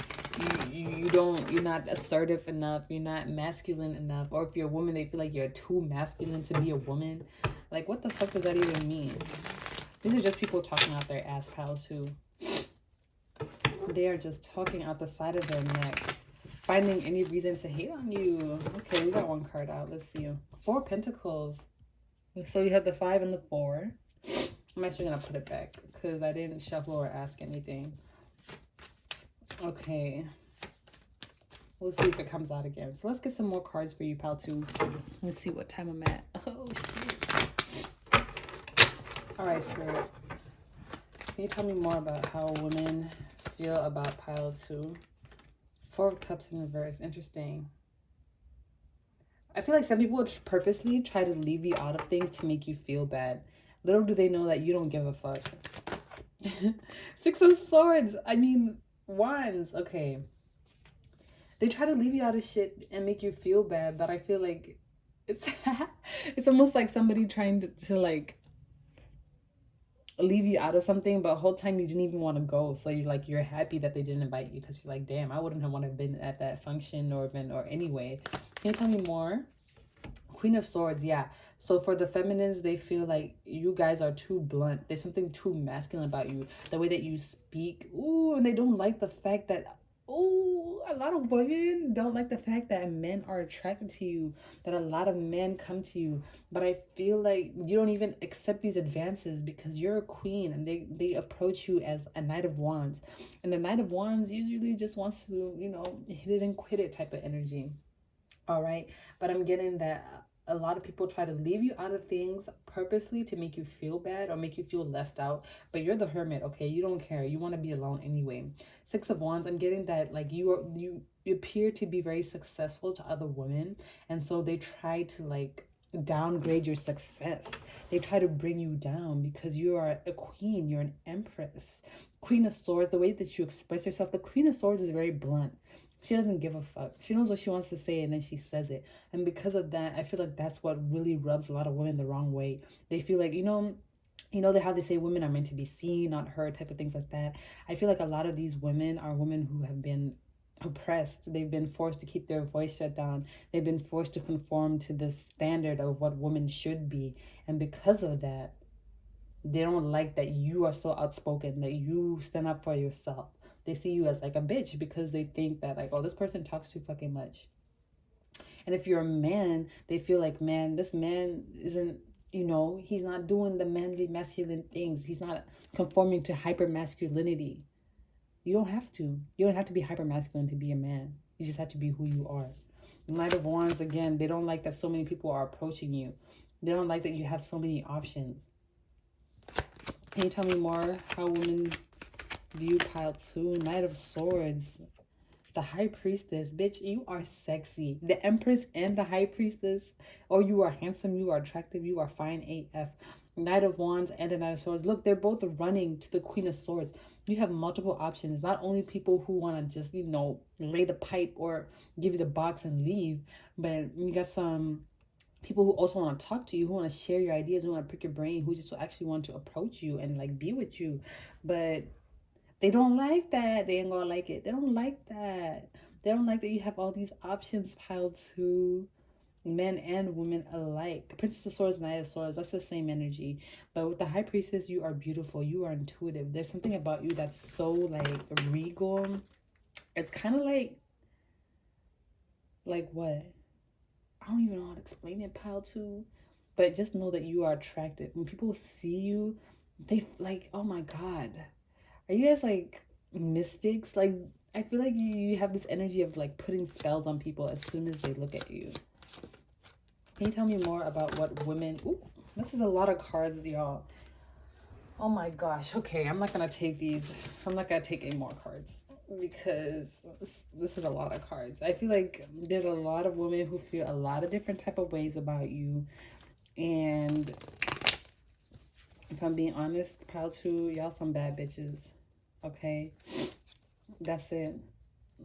you're not assertive enough, you're not masculine enough. Or if you're a woman, they feel like you're too masculine to be a woman. Like, what the fuck does that even mean? These are just people talking out their ass, pals, who they are just talking out the side of their neck, finding any reason to hate on you. Okay, we got one card out. Let's see. 4 Pentacles. So you have the 5 and the 4. I'm actually gonna put it back because I didn't shuffle or ask anything. Okay, we'll see if it comes out again. So let's get some more cards for you, pal, too. Let's see what time I'm at. Oh shit. All right, Spirit, can you tell me more about how women feel about pile 2? 4 of Cups in reverse. Interesting. I feel like some people would purposely try to leave you out of things to make you feel bad. Little do they know that you don't give a fuck. 6 of Swords. I mean, Wands. Okay. They try to leave you out of shit and make you feel bad, but I feel like it's it's almost like somebody trying to like leave you out of something, but the whole time you didn't even want to go. So you're happy that they didn't invite you because you're like, damn, I wouldn't have wanted to have been at that function or event or anyway. Can you tell me more? Queen of Swords. Yeah. So for the feminines, they feel like you guys are too blunt. There's something too masculine about you. The way that you speak. Ooh, and they don't like the fact that Oh, a lot of women don't like the fact that men are attracted to you, that a lot of men come to you. But I feel like you don't even accept these advances because you're a queen and they approach you as a Knight of Wands. And the Knight of Wands usually just wants to, hit it and quit it type of energy. All right. But I'm getting that a lot of people try to leave you out of things purposely to make you feel bad or make you feel left out. But you're the hermit, okay? You don't care. You want to be alone anyway. Six of Wands, I'm getting that like you appear to be very successful to other women. And so they try to like downgrade your success. They try to bring you down because you are a queen, you're an empress. Queen of Swords, the way that you express yourself, the Queen of Swords is very blunt. She doesn't give a fuck. She knows what she wants to say and then she says it. And because of that, I feel like that's what really rubs a lot of women the wrong way. They feel like, how they say women are meant to be seen, not heard, type of things like that. I feel like a lot of these women are women who have been oppressed. They've been forced to keep their voice shut down. They've been forced to conform to the standard of what women should be. And because of that, they don't like that you are so outspoken, that you stand up for yourself. They see you as like a bitch because they think that like, oh, this person talks too fucking much. And if you're a man, they feel like, man, this man isn't, he's not doing the manly masculine things. He's not conforming to hyper masculinity. You don't have to. You don't have to be hyper masculine to be a man. You just have to be who you are. Knight of Wands, again, they don't like that so many people are approaching you. They don't like that you have so many options. Can you tell me more how women view pile 2? Knight of Swords, the High Priestess. Bitch, you are sexy. The Empress and the High Priestess. Oh, you are handsome, you are attractive, you are fine AF. Knight of Wands and the Knight of Swords. Look, they're both running to the Queen of Swords. You have multiple options. Not only people who want to just, lay the pipe or give you the box and leave, but you got some people who also want to talk to you, who want to share your ideas, who want to pick your brain, who just actually want to approach you and like be with you. But they don't like that. They ain't gonna like it. They don't like that. They don't like that you have all these options piled to men and women alike. Princess of Swords, Knight of Swords, that's the same energy. But with the High Priestess, you are beautiful. You are intuitive. There's something about you that's so like regal. It's kind of like what? I don't even know how to explain it, pile 2. But just know that you are attractive. When people see you, they like, oh my God. Are you guys like mystics? Like, I feel like you have this energy of like putting spells on people as soon as they look at you. Can you tell me more about what women... Ooh, this is a lot of cards, y'all. Oh my gosh. Okay, I'm not going to take these. I'm not going to take any more cards because this is a lot of cards. I feel like there's a lot of women who feel a lot of different type of ways about you. And if I'm being honest, pile 2, y'all some bad bitches. Okay? That's it.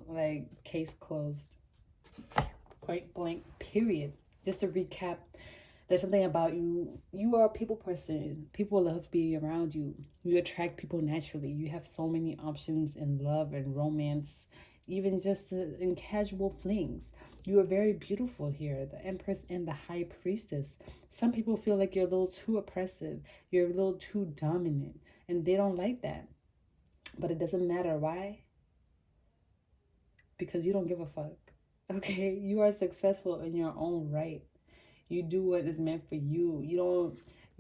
Like, case closed. Point blank, period. Just to recap, there's something about you. You are a people person. People love being around you. You attract people naturally. You have so many options in love and romance, even just in casual flings. You are very beautiful here. The Empress and the High Priestess. Some people feel like you're a little too oppressive. You're a little too dominant. And they don't like that. But it doesn't matter. Why? Because you don't give a fuck. Okay? You are successful in your own right. You do what is meant for you. You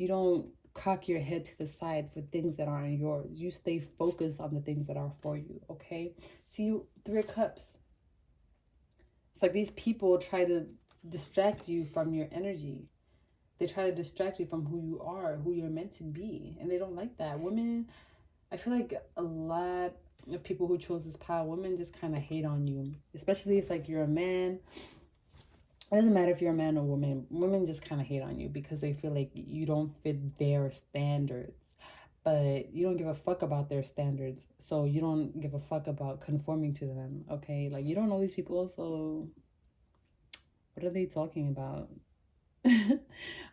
don't cock your head to the side for things that aren't yours. You stay focused on the things that are for you, okay? See, 3 of Cups. It's like these people try to distract you from your energy. They try to distract you from who you are, who you're meant to be. And they don't like that. Women, I feel like a lot of people who chose this pile, women just kind of hate on you. Especially if like you're a man. It doesn't matter if you're a man or woman. Women just kind of hate on you because they feel like you don't fit their standards. But you don't give a fuck about their standards. So you don't give a fuck about conforming to them, okay? Like, you don't know these people, so what are they talking about?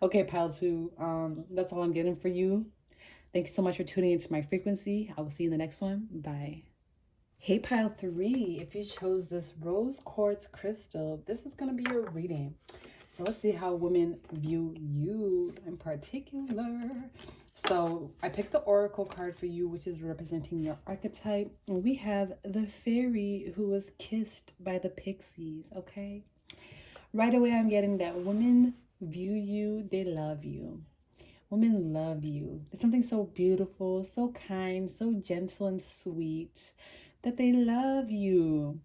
Okay, pile 2. That's all I'm getting for you. Thank you so much for tuning into my frequency. I will see you in the next one. Bye. Hey, pile 3, if you chose this rose quartz crystal, this is going to be your reading. So let's see how women view you in particular. So I picked the Oracle card for you, which is representing your archetype. And we have the fairy who was kissed by the pixies, okay? Right away, I'm getting that women view you, they love you. Women love you. There's something so beautiful, so kind, so gentle and sweet that they love you.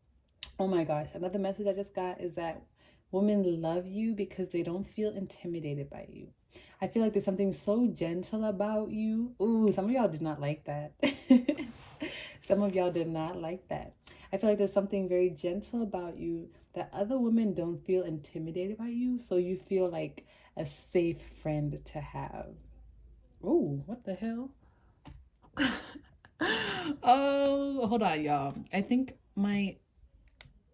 Oh my gosh, another message I just got is that women love you because they don't feel intimidated by you. I feel like there's something so gentle about you. Ooh, some of y'all did not like that. Some of y'all did not like that. I feel like there's something very gentle about you that other women don't feel intimidated by you, so you feel like a safe friend to have. Ooh, what the hell? Oh, hold on, y'all. I think my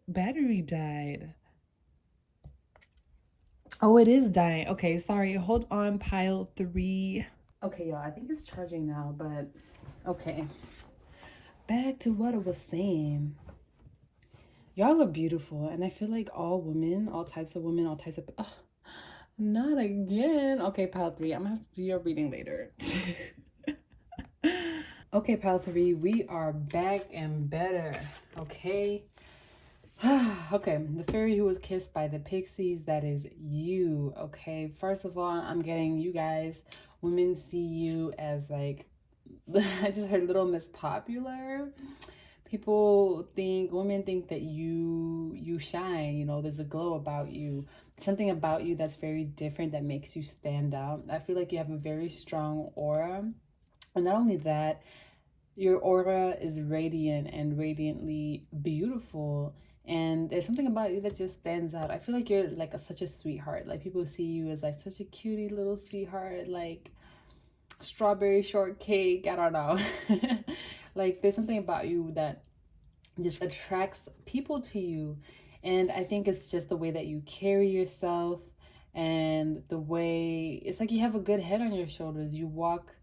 battery died. Oh, it is dying. Okay, sorry. Hold on, pile 3. Okay, y'all, I think it's charging now, but okay. Back to what I was saying. Y'all are beautiful, and I feel like all women, all types of women, all types of... not again. Okay, pile 3. I'm gonna have to do your reading later. Okay, pile 3, we are back and better. Okay. Okay, the fairy who was kissed by the pixies, that is you. Okay, first of all, I'm getting you guys, women see you as like, I just heard Little Miss Popular. Women think that you shine, you know, there's a glow about you, something about you that's very different that makes you stand out. I feel like you have a very strong aura, and not only that, your aura is radiant and radiantly beautiful, and there's something about you that just stands out. I feel like you're like such a sweetheart. Like people see you as like such a cutie little sweetheart, like strawberry shortcake, I don't know. Like there's something about you that just attracts people to you, and I think it's just the way that you carry yourself, and the way it's like you have a good head on your shoulders. You walk,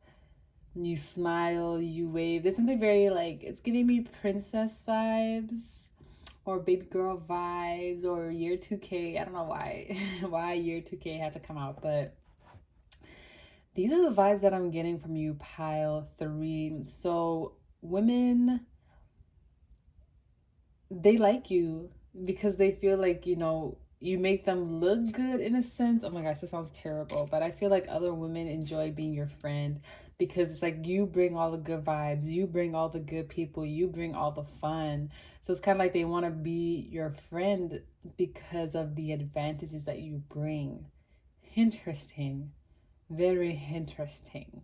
you smile, you wave. There's something very like, it's giving me princess vibes or baby girl vibes or year 2K. I don't know why why year 2K had to come out, but these are the vibes that I'm getting from you, pile 3. So women, they like you because they feel like, you know, you make them look good in a sense. Oh my gosh, this sounds terrible, but I feel like other women enjoy being your friend because it's like you bring all the good vibes, you bring all the good people, you bring all the fun. So it's kind of like they want to be your friend because of the advantages that you bring. Interesting. Very interesting.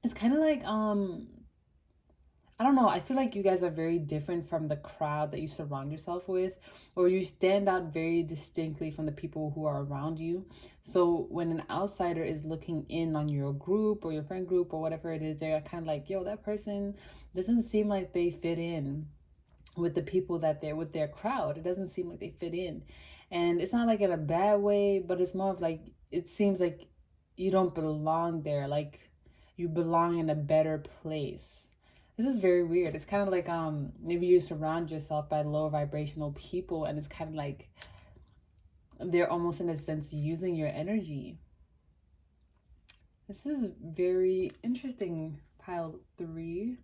It's kind of like I don't know, I feel like you guys are very different from the crowd that you surround yourself with, or you stand out very distinctly from the people who are around you. So when an outsider is looking in on your group or your friend group or whatever it is, they're kind of like, yo, that person doesn't seem like they fit in with the people that they're with, their crowd. It doesn't seem like they fit in. And it's not like in a bad way, but it's more of like, it seems like you don't belong there. Like you belong in a better place. This is very weird. It's kind of like maybe you surround yourself by lower vibrational people, and it's kind of like they're almost in a sense using your energy. This is very interesting, pile 3.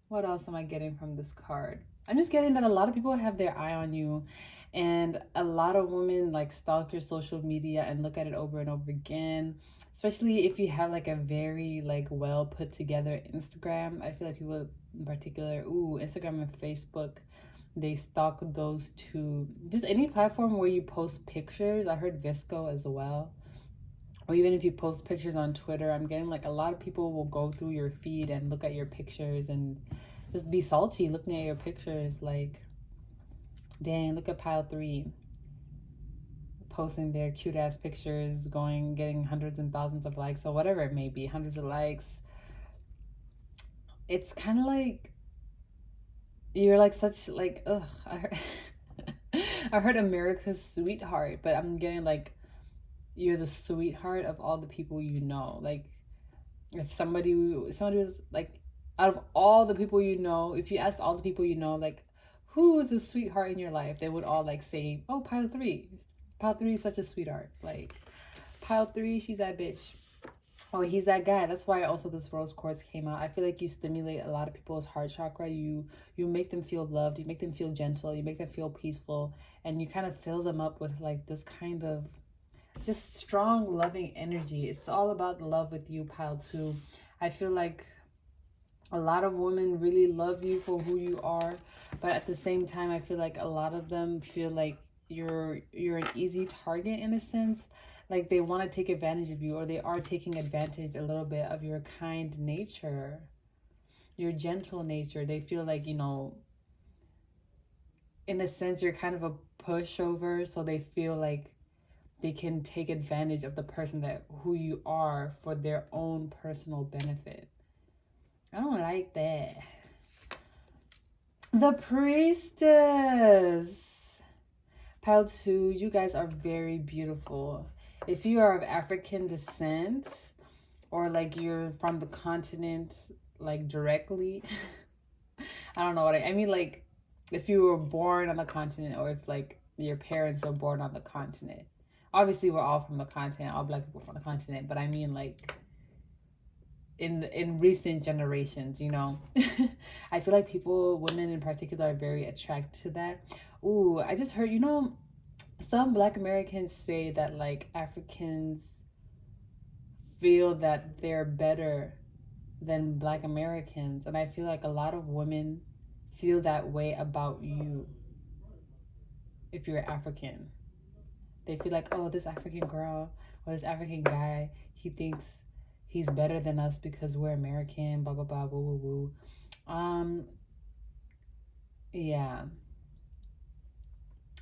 What else am I getting from this card? I'm just getting that a lot of people have their eye on you, and a lot of women like stalk your social media and look at it over and over again, especially if you have like a very like well put together Instagram. I feel like people in particular, Instagram and Facebook, they stalk those two. Just any platform where you post pictures. I heard Visco as well. Or even if you post pictures on Twitter, I'm getting like a lot of people will go through your feed and look at your pictures and just be salty looking at your pictures. Like, dang, look at pile 3 posting their cute ass pictures, getting hundreds and thousands of likes or whatever it may be, hundreds of likes. It's kind of like you're like such like, ugh. I heard America's sweetheart, but I'm getting like you're the sweetheart of all the people you know. Like if somebody was like, out of all the people you know, if you asked all the people you know, like, who is a sweetheart in your life, they would all like say, oh, pile 3. Pile 3 is such a sweetheart. Like, pile 3, she's that bitch. Oh, he's that guy. That's why also this rose quartz came out. I feel like you stimulate a lot of people's heart chakra. You make them feel loved. You make them feel gentle. You make them feel peaceful, and you kind of fill them up with like this kind of just strong, loving energy. It's all about love with you, pile two. I feel like a lot of women really love you for who you are, but at the same time, I feel like a lot of them feel like you're an easy target in a sense. Like they want to take advantage of you, or they are taking advantage a little bit of your kind nature, your gentle nature. They feel like, you know, in a sense, you're kind of a pushover, so they feel like they can take advantage of the person that who you are for their own personal benefit. I don't like that. The priestess. Pile 2, you guys are very beautiful. If you are of African descent, or like you're from the continent, like directly, I don't know what I mean. Like if you were born on the continent, or if like your parents were born on the continent. Obviously, we're all from the continent, all black people from the continent, but I mean like in recent generations, you know. I feel like people, women in particular, are very attracted to that. Ooh, I just heard, you know, some black Americans say that like Africans feel that they're better than black Americans, and I feel like a lot of women feel that way about you. If you're African, they feel like, oh, this African girl or this African guy, he thinks he's better than us because we're American, blah blah blah, woo woo woo. Yeah,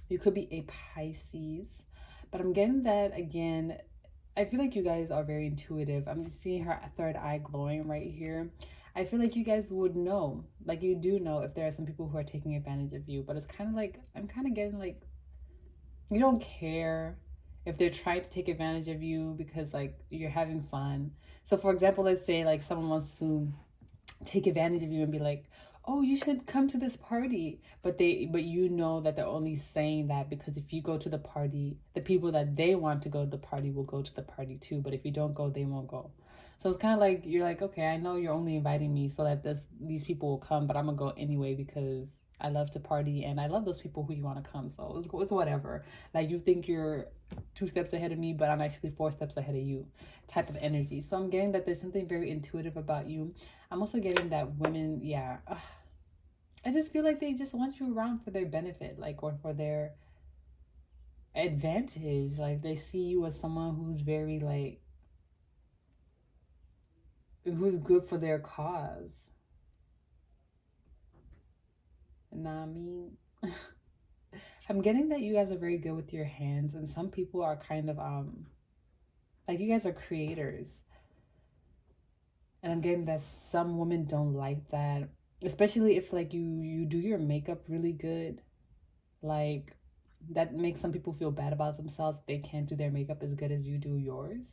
you could be a Pisces, but I'm getting that again. I feel like you guys are very intuitive. I'm seeing her third eye glowing right here. I feel like you guys would know, like you do know, if there are some people who are taking advantage of you. But it's kind of like, I'm kind of getting like, you don't care if they're trying to take advantage of you because like you're having fun. So for example, let's say like someone wants to take advantage of you and be like, oh, you should come to this party, but you know that they're only saying that because if you go to the party, the people that they want to go to the party will go to the party too, but if you don't go, they won't go. So it's kind of like you're like, okay, I know you're only inviting me so that these people will come, but I'm gonna go anyway because I love to party and I love those people who you want to come. So it's whatever. Like you think you're 2 steps ahead of me, but I'm actually 4 steps ahead of you, type of energy. So I'm getting that there's something very intuitive about you. I'm also getting that women, yeah, I just feel like they just want you around for their benefit, like, or for their advantage. Like they see you as someone who's very like, who's good for their cause. Nah, I mean, I'm getting that you guys are very good with your hands, and some people are kind of like you guys are creators, and I'm getting that some women don't like that, especially if like you do your makeup really good, like that makes some people feel bad about themselves if they can't do their makeup as good as you do yours.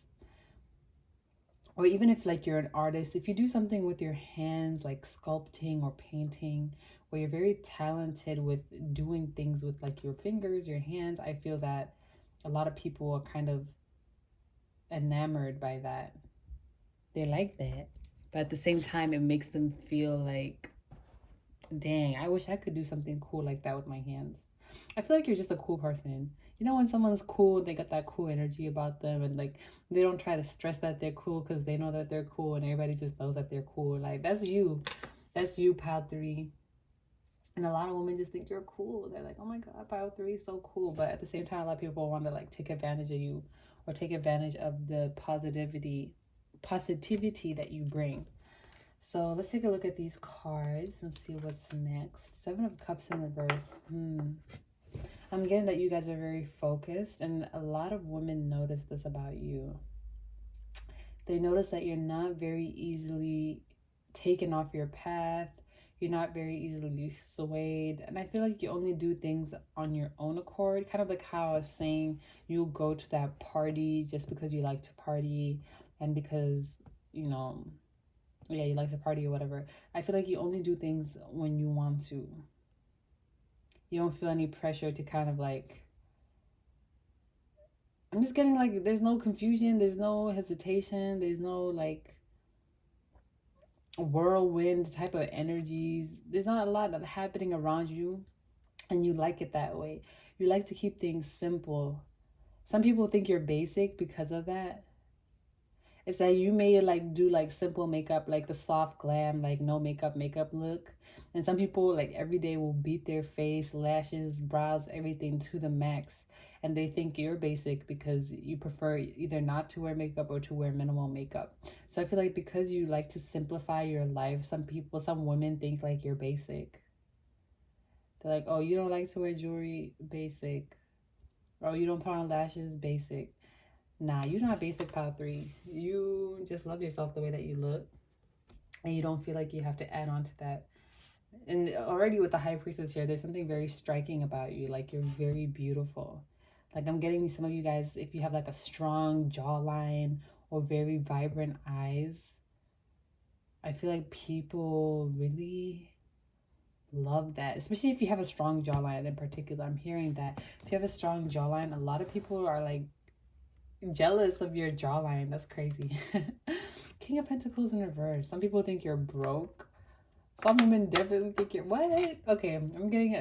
Or even if like you're an artist, if you do something with your hands like sculpting or painting, where you're very talented with doing things with like your fingers, your hands, I feel that a lot of people are kind of enamored by that. They like that, but at the same time it makes them feel like, dang, I wish I could do something cool like that with my hands. I feel like you're just a cool person. You know, when someone's cool, they got that cool energy about them, and like they don't try to stress that they're cool because they know that they're cool, and everybody just knows that they're cool. Like that's you. That's you, pile 3. And a lot of women just think you're cool. They're like, oh my God, pile 3 is so cool. But at the same time, a lot of people want to like take advantage of you, or take advantage of the positivity that you bring. So let's take a look at these cards and see what's next. 7 of Cups in reverse. I'm getting that you guys are very focused, and a lot of women notice this about you. They notice that you're not very easily taken off your path. You're not very easily swayed. And I feel like you only do things on your own accord. Kind of like how I was saying, you go to that party just because you like to party and because, you know, yeah, you like to party or whatever. I feel like you only do things when you want to. You don't feel any pressure to kind of like I'm just getting like there's no confusion, there's no hesitation, there's no like whirlwind type of energies. There's not a lot of happening around you, and you like it that way. You like to keep things simple. Some people think you're basic because of that. It's that you may like do like simple makeup, like the soft glam, like no makeup look. And some people like every day will beat their face, lashes, brows, everything to the max. And they think you're basic because you prefer either not to wear makeup or to wear minimal makeup. So I feel like because you like to simplify your life, some women think like you're basic. They're like, oh, you don't like to wear jewelry, basic. Oh, you don't put on lashes, basic. Nah, you're not basic, pile three. You just love yourself the way that you look, and you don't feel like you have to add on to that. And already with the high priestess here, there's something very striking about you. Like you're very beautiful. Like I'm getting some of you guys, if you have like a strong jawline or very vibrant eyes, I feel like people really love that, especially if you have a strong jawline in particular. I'm hearing that if you have a strong jawline, a lot of people are like jealous of your jawline. That's crazy. King of Pentacles in reverse. Some people think you're broke. Some women definitely think you're what? Okay, I'm getting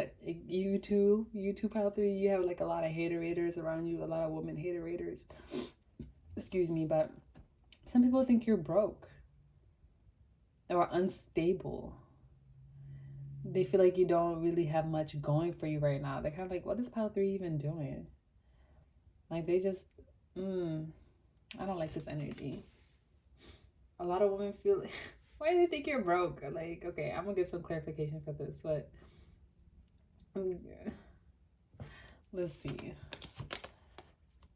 you two pile three. You have like a lot of haterators around you, a lot of women haterators. Excuse me, but some people think you're broke or unstable. They feel like you don't really have much going for you right now. They're kind of like, what is pile three even doing? Like they just, I don't like this energy. A lot of women feel like, why do they think you're broke? Like, okay, I'm gonna get some clarification for this, but let's see.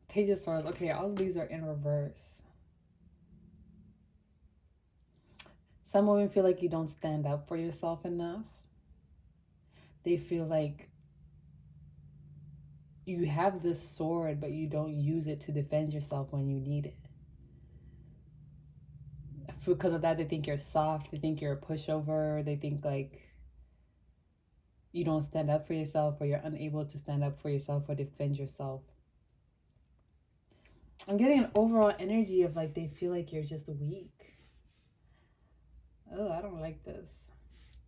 Page of Swords. Okay, all of these are in reverse. Some women feel like you don't stand up for yourself enough. They feel like you have this sword, but you don't use it to defend yourself when you need it. Because of that, they think you're soft. They think you're a pushover. They think like you don't stand up for yourself, or you're unable to stand up for yourself or defend yourself. I'm getting an overall energy of like they feel like you're just weak. Oh, I don't like this.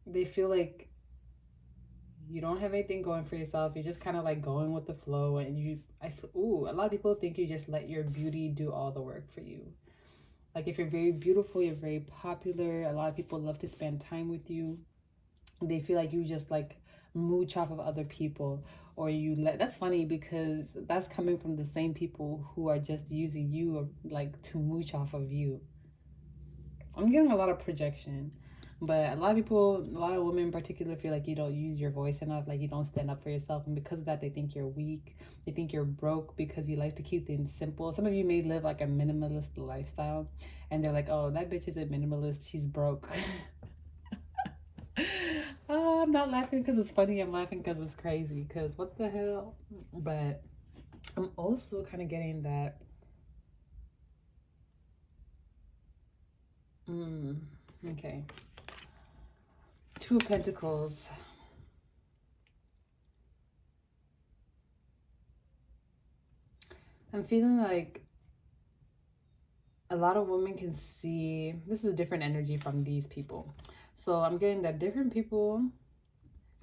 They feel like you don't have anything going for yourself. You're just kind of like going with the flow, and a lot of people think you just let your beauty do all the work for you. Like if you're very beautiful, you're very popular. A lot of people love to spend time with you. They feel like you just like mooch off of other people, or that's funny because that's coming from the same people who are just using you like to mooch off of you. I'm getting a lot of projection, but a lot of women in particular feel like you don't use your voice enough, like you don't stand up for yourself, and because of that they think you're weak. They think you're broke because you like to keep things simple. Some of you may live like a minimalist lifestyle, and they're like, oh, that bitch is a minimalist, she's broke. Oh, I'm not laughing because it's funny. I'm laughing because it's crazy. Because what the hell? But I'm also kind of getting that. Okay. Two of Pentacles. I'm feeling like a lot of women can see. This is a different energy from these people. So I'm getting that different people.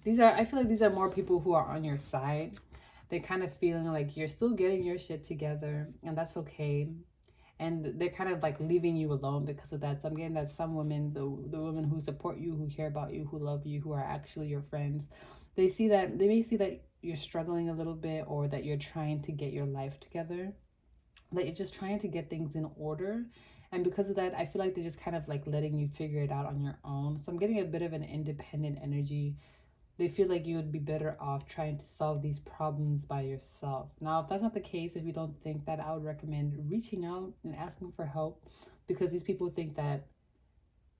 I feel like these are more people who are on your side. They're kind of feeling like you're still getting your shit together, and that's okay. And they're kind of like leaving you alone because of that. So I'm getting that some women, the women who support you, who care about you, who love you, who are actually your friends, they may see that you're struggling a little bit, or that you're trying to get your life together, that you're just trying to get things in order. And because of that, I feel like they're just kind of like letting you figure it out on your own. So I'm getting a bit of an independent energy. They feel like you would be better off trying to solve these problems by yourself. Now, if that's not the case, if you don't think that, I would recommend reaching out and asking for help, because these people think that,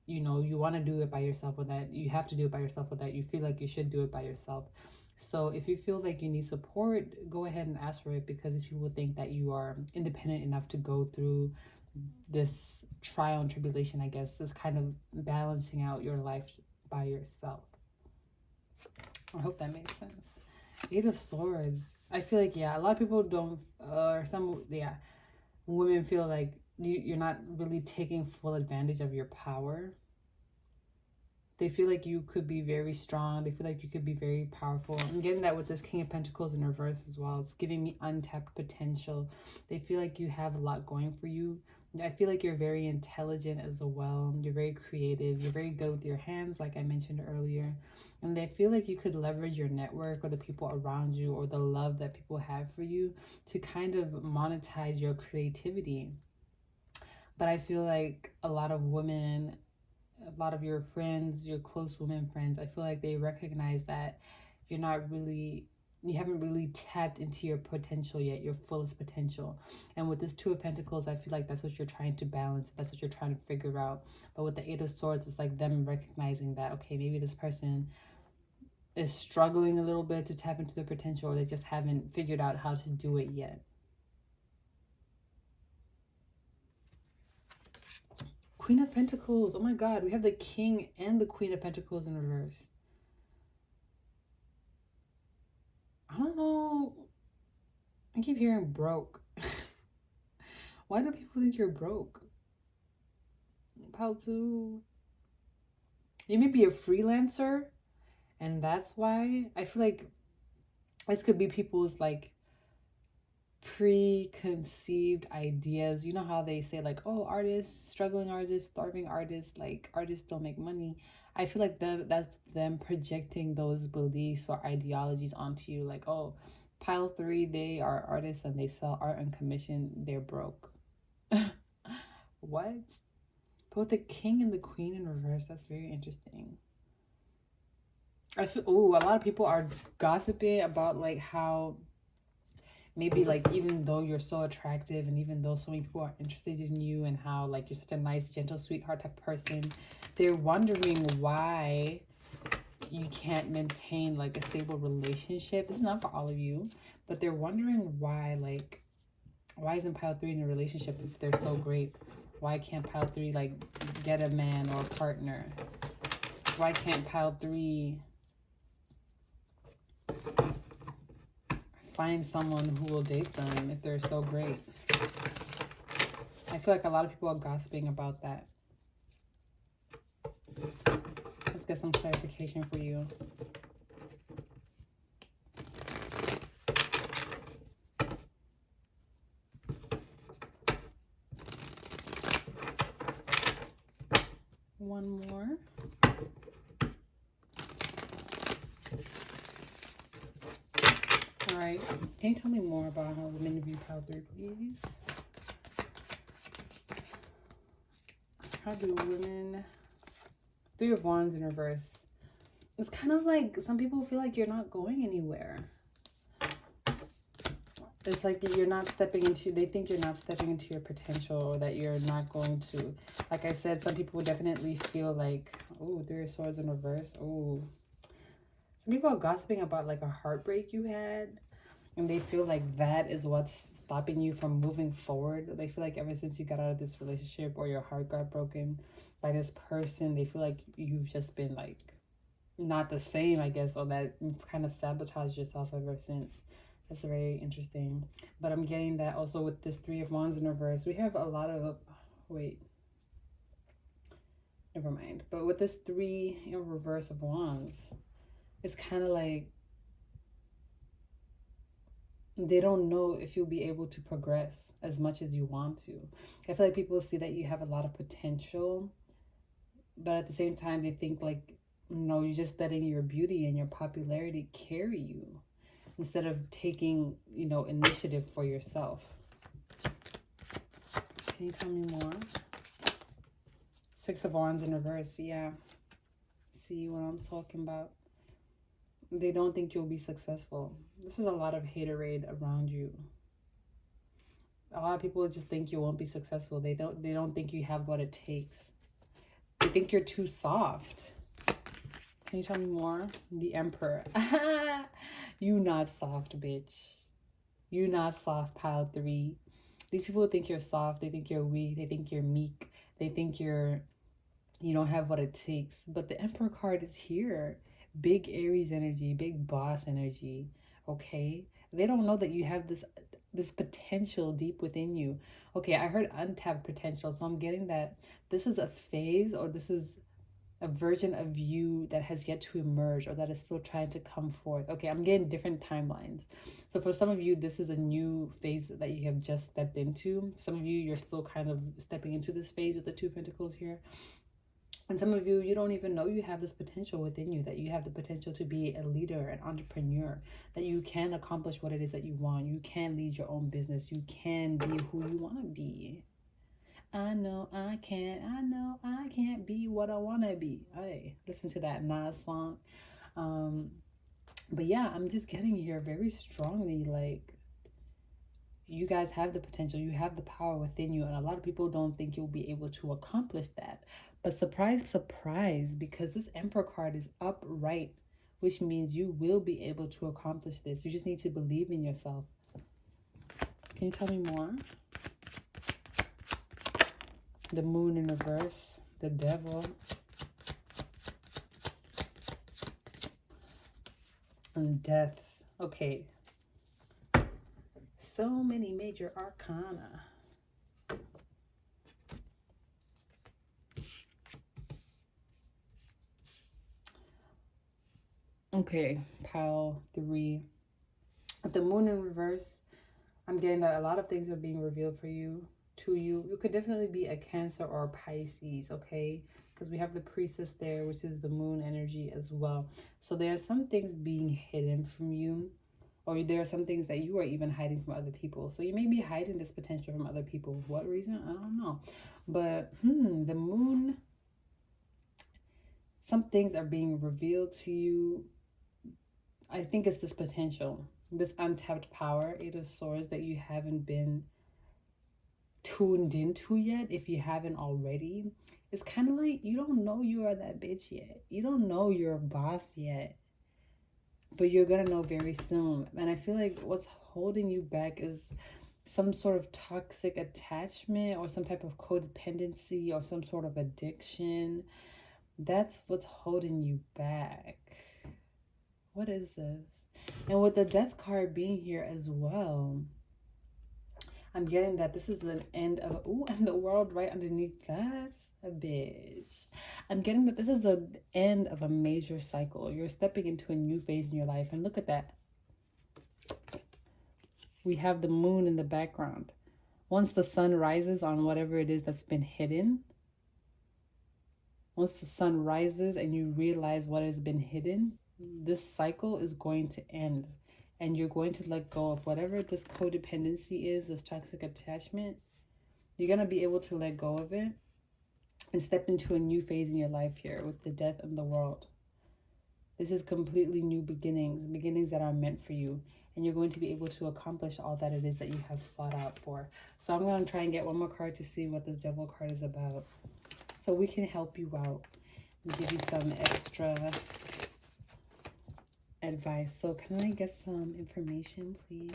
you want to do it by yourself, or that you have to do it by yourself, or that you feel like you should do it by yourself. So if you feel like you need support, go ahead and ask for it, because these people think that you are independent enough to go through this trial and tribulation, I guess, this kind of balancing out your life by yourself. I hope that makes sense. Eight of Swords. I feel like, yeah, a lot of people don't, or some, yeah, women feel like you're not really taking full advantage of your power. They feel like you could be very strong. They feel like you could be very powerful. I'm getting that with this King of Pentacles in reverse as well. It's giving me untapped potential. They feel like you have a lot going for you. I feel like you're very intelligent as well. You're very creative. You're very good with your hands, like I mentioned earlier. And they feel like you could leverage your network or the people around you or the love that people have for you to kind of monetize your creativity. But I feel like a lot of women, a lot of your friends, your close women friends, I feel like they recognize that you're not really, you haven't really tapped into your potential yet, your fullest potential. And with this Two of Pentacles, I feel like that's what you're trying to balance. That's what you're trying to figure out. But with the Eight of Swords, it's like them recognizing that, okay, maybe this person is struggling a little bit to tap into their potential, or they just haven't figured out how to do it yet. Queen of Pentacles. Oh my God, we have the King and the Queen of Pentacles in reverse. I don't know. I keep hearing broke. Why do people think you're broke? How to? You may be a freelancer, and that's why I feel like this could be people's like preconceived ideas. You know how they say like, oh, artists, struggling artists, starving artists, like artists don't make money. I feel like that's them projecting those beliefs or ideologies onto you. Like, oh, pile three, they are artists and they sell art on commission. They're broke. What? But with the King and the Queen in reverse, that's very interesting. I feel, oh, a lot of people are gossiping about like how maybe like even though you're so attractive and even though so many people are interested in you and how like you're such a nice, gentle, sweetheart type person, they're wondering why you can't maintain like a stable relationship. This is not for all of you, but they're wondering why, like, why isn't pile three in a relationship if they're so great? Why can't pile three like get a man or a partner? Why can't pile three find someone who will date them if they're so great? I feel like a lot of people are gossiping about that. Let's get some clarification for you. One more. All right. Can you tell me more about how women view pile three, please? How do women... Three of Wands in reverse. It's kind of like some people feel like you're not going anywhere. It's like you're not stepping into, they think you're not stepping into your potential, or that you're not going to. Like I said, some people definitely feel like, oh, Three of Swords in reverse. Oh, some people are gossiping about like a heartbreak you had, and they feel like that is what's stopping you from moving forward. They feel like ever since you got out of this relationship or your heart got broken by this person, they feel like you've just been like not the same, I guess, or that you've kind of sabotaged yourself ever since. That's very interesting. But I'm getting that also with this Three of Wands in reverse. We have a lot of, wait, never mind. But with this Three in reverse of Wands, it's kind of like they don't know if you'll be able to progress as much as you want to. I feel like people see that you have a lot of potential, but at the same time, they think like, no, you're just letting your beauty and your popularity carry you instead of taking, you know, initiative for yourself. Can you tell me more? Six of Wands in reverse. Yeah. See what I'm talking about. They don't think you'll be successful. This is a lot of haterade around you. A lot of people just think you won't be successful. They don't think you have what it takes. They think you're too soft. Can you tell me more? The Emperor. You not soft, bitch. You not soft, pile three. These people think you're soft. They think you're weak. They think you're meek. They think you don't have what it takes. But the Emperor card is here. Big Aries energy, big boss energy. Okay? They don't know that you have this potential deep within you. Okay, I heard untapped potential, so I'm getting that this is a phase, or this is a version of you that has yet to emerge, or that is still trying to come forth. Okay, I'm getting different timelines. So for some of you, this is a new phase that you have just stepped into. Some of you, you're still kind of stepping into this phase with the Two of Pentacles here. And some of you, you don't even know you have this potential within you, that you have the potential to be a leader, an entrepreneur, that you can accomplish what it is that you want. You can lead your own business. You can be who you want to be. I know I can't be what I want to be. Hey, listen to that Nas song. But yeah, I'm just getting here very strongly, like, you guys have the potential, you have the power within you, and a lot of people don't think you'll be able to accomplish that. But surprise, surprise, because this Emperor card is upright, which means you will be able to accomplish this. You just need to believe in yourself. Can you tell me more? The Moon in reverse, the Devil, and Death. Okay. So many major arcana. Okay, pile 3. With the Moon in reverse, I'm getting that a lot of things are being revealed for you, to you. You could definitely be a Cancer or a Pisces, okay? Because we have the Priestess there, which is the Moon energy as well. So there are some things being hidden from you, or there are some things that you are even hiding from other people. So you may be hiding this potential from other people. For what reason? I don't know. But the Moon, some things are being revealed to you. I think it's this potential, this untapped power, Eight of Swords, that you haven't been tuned into yet. If you haven't already, it's kind of like you don't know you are that bitch yet. You don't know you're a boss yet, but you're gonna know very soon. And I feel like what's holding you back is some sort of toxic attachment, or some type of codependency, or some sort of addiction. That's what's holding you back. What is this? And with the Death card being here as well, I'm getting that this is the end of, and the World right underneath that, a bitch. I'm getting that this is the end of a major cycle. You're stepping into a new phase in your life. And look at that. We have the Moon in the background. Once the sun rises on whatever it is that's been hidden, once the sun rises and you realize what has been hidden, this cycle is going to end. And you're going to let go of whatever this codependency is, this toxic attachment. You're going to be able to let go of it and step into a new phase in your life here with the Death and the World. This is completely new beginnings, beginnings that are meant for you. And you're going to be able to accomplish all that it is that you have sought out for. So I'm going to try and get one more card to see what this Devil card is about, so we can help you out and give you some extra advice. So can I get some information, please?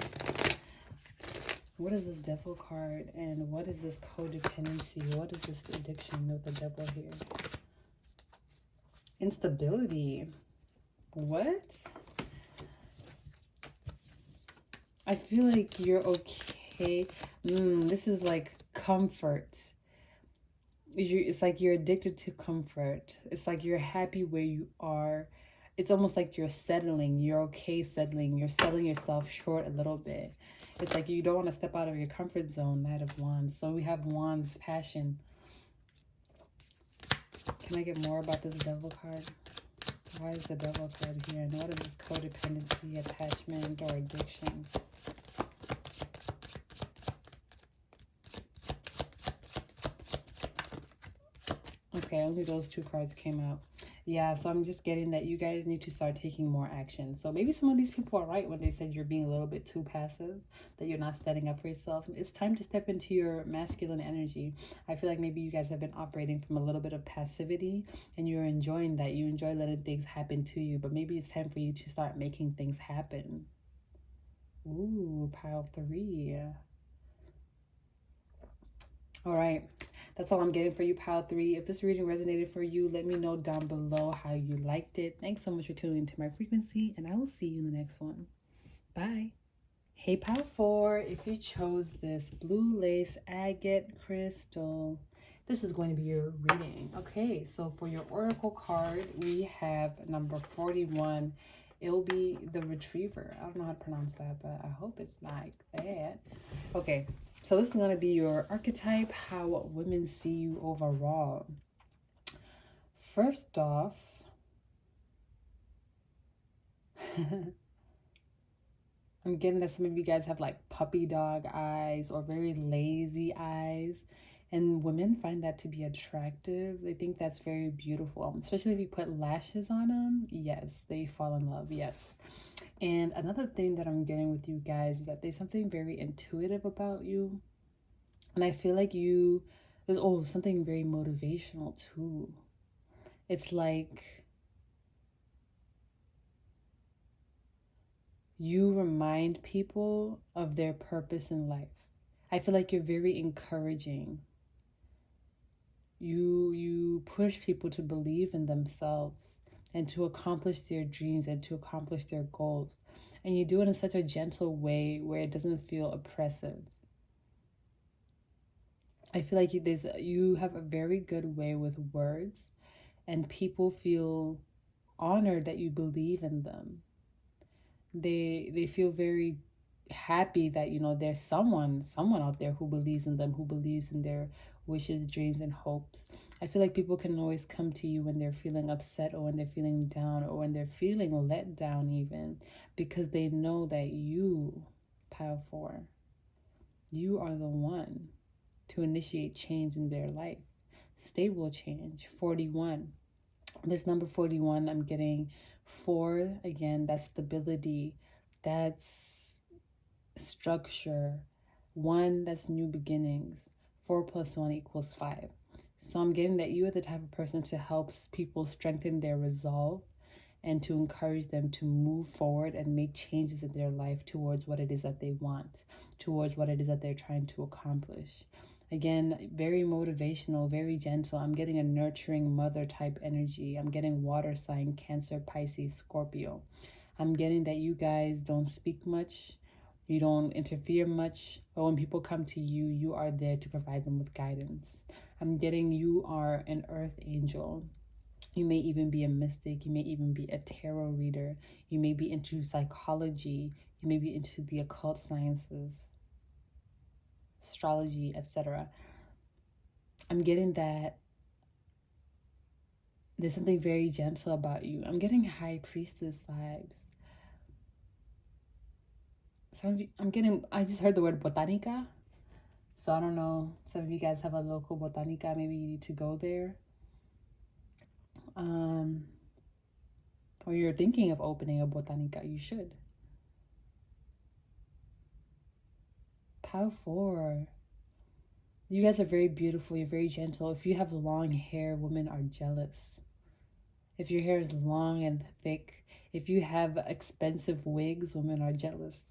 What is this Devil card, and what is this codependency? What is this addiction with the Devil here? Instability. What? I feel like you're okay. This is like comfort. It's like you're addicted to comfort. It's like you're happy where you are. It's almost like you're settling. You're okay settling. You're selling yourself short a little bit. It's like you don't want to step out of your comfort zone. Knight of Wands. So we have Wands, passion. Can I get more about this Devil card? Why is the Devil card here? And what is this codependency, attachment, or addiction? Okay, only those two cards came out. Yeah, so I'm just getting that you guys need to start taking more action. So maybe some of these people are right when they said you're being a little bit too passive, that you're not standing up for yourself. It's time to step into your masculine energy. I feel like maybe you guys have been operating from a little bit of passivity, and you're enjoying that. You enjoy letting things happen to you, but maybe it's time for you to start making things happen. Ooh, pile 3. All right. That's all I'm getting for you, pile 3. If this reading resonated for you, let me know down below how you liked it. Thanks so much for tuning into my frequency, and I will see you in the next one. Bye. Hey, Pile 4, if you chose this blue lace agate crystal, this is going to be your reading. Okay, so for your oracle card, we have number 41. It'll be the retriever. I don't know how to pronounce that, but I hope it's like that. Okay, so this is going to be your archetype, how women see you overall. First off, I'm getting that some of you guys have like puppy dog eyes or very lazy eyes. And women find that to be attractive. They think that's very beautiful, especially if you put lashes on them. Yes, they fall in love. Yes. And another thing that I'm getting with you guys is that there's something very intuitive about you. And I feel like there's something very motivational too. It's like you remind people of their purpose in life. I feel like you're very encouraging. You push people to believe in themselves and to accomplish their dreams and to accomplish their goals. And you do it in such a gentle way where it doesn't feel oppressive. I feel like you have a very good way with words, and people feel honored that you believe in them. They feel very happy that there's someone out there who believes in them, who believes in their wishes, dreams, and hopes. I feel like people can always come to you when they're feeling upset or when they're feeling down or when they're feeling let down, even because they know that you, Pile 4, you are the one to initiate change in their life. Stable change. 41. This number 41, I'm getting 4 again. That's stability. That's structure. 1, that's new beginnings. 4 plus 1 equals 5. So I'm getting that you are the type of person to help people strengthen their resolve and to encourage them to move forward and make changes in their life towards what it is that they want, towards what it is that they're trying to accomplish. Again, very motivational, very gentle. I'm getting a nurturing mother type energy. I'm getting water sign, Cancer, Pisces, Scorpio. I'm getting that you guys don't speak much. You don't interfere much. But when people come to you, you are there to provide them with guidance. I'm getting you are an earth angel. You may even be a mystic. You may even be a tarot reader. You may be into psychology. You may be into the occult sciences, astrology, etc. I'm getting that there's something very gentle about you. I'm getting high priestess vibes. I just heard the word botanica. So I don't know. Some of you guys have a local botanica. Maybe you need to go there. Or you're thinking of opening a botanica. You should. Pile 4. You guys are very beautiful. You're very gentle. If you have long hair, women are jealous. If your hair is long and thick, if you have expensive wigs, women are jealous.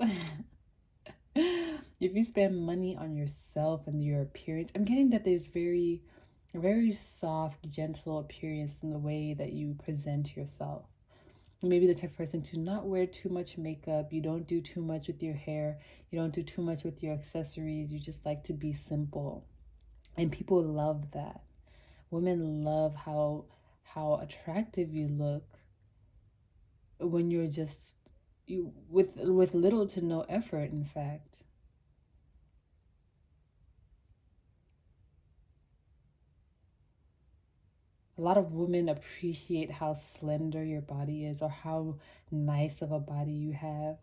If you spend money on yourself and your appearance, I'm getting that there's very soft, gentle appearance in the way that you present yourself. Maybe the type of person to not wear too much makeup. You don't do too much with your hair. You don't do too much with your accessories. You just like to be simple. And people love that. Women love how attractive you look when you're just with little to no effort, in fact. A lot of women appreciate how slender your body is or how nice of a body you have.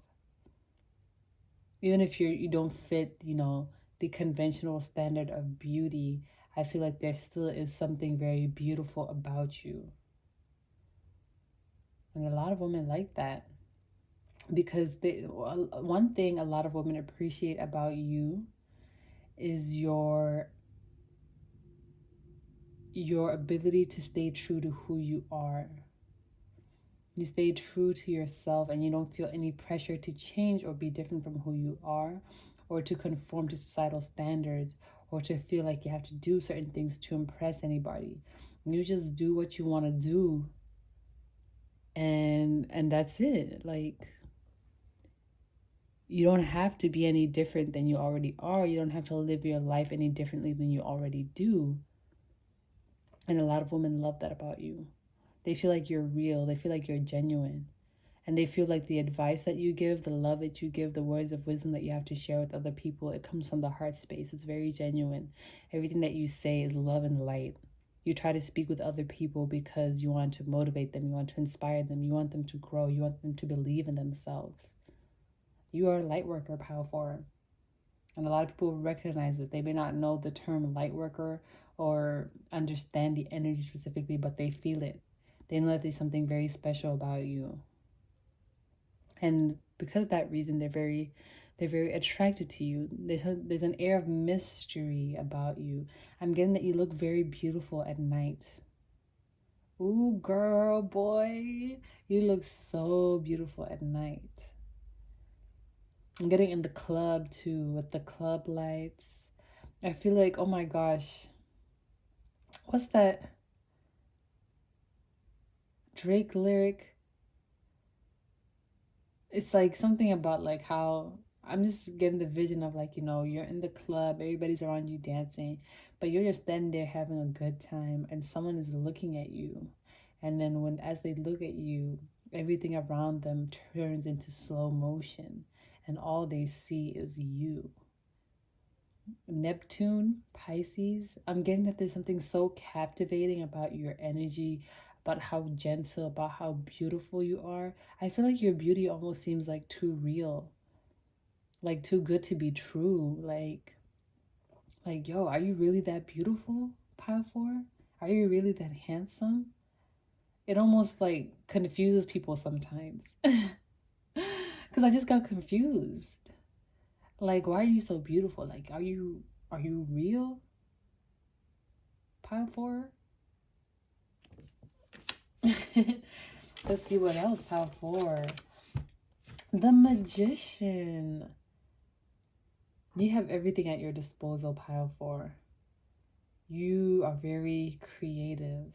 Even if you don't fit, the conventional standard of beauty, I feel like there still is something very beautiful about you. And a lot of women like that because one thing a lot of women appreciate about you is your ability to stay true to who you are. You stay true to yourself and you don't feel any pressure to change or be different from who you are, or to conform to societal standards, or to feel like you have to do certain things to impress anybody. You just do what you want to do, and that's it. Like, You don't have to be any different than you already are. You don't have to live your life any differently than you already do. And a lot of women love that about you. They feel like you're real. They feel like you're genuine. And they feel like the advice that you give, the love that you give, the words of wisdom that you have to share with other people, it comes from the heart space. It's very genuine. Everything that you say is love and light. You try to speak with other people because you want to motivate them, you want to inspire them, you want them to grow, you want them to believe in themselves. You are a light worker, Power 4. And a lot of people recognize this. They may not know the term light worker or understand the energy specifically, but they feel it. They know that there's something very special about you. And because of that reason, they're very attracted to you. There's an air of mystery about you. I'm getting that you look very beautiful at night. Ooh, girl, boy, you look so beautiful at night. I'm getting in the club too with the club lights. I feel like, oh my gosh, what's that Drake lyric? It's like something about like how I'm just getting the vision of like, you're in the club, everybody's around you dancing, but you're just standing there having a good time and someone is looking at you. And then as they look at you, everything around them turns into slow motion and all they see is you. Neptune, Pisces, I'm getting that there's something so captivating about your energy, about how gentle, about how beautiful you are. I feel like your beauty almost seems like too real, like too good to be true. Like, yo, are you really that beautiful, Power 4? Are you really that handsome? It almost like confuses people sometimes. Because I just got confused. Like, why are you so beautiful? Like, are you real? Pile 4? Let's see what else. Pile 4. The Magician. You have everything at your disposal, Pile 4. You are very creative.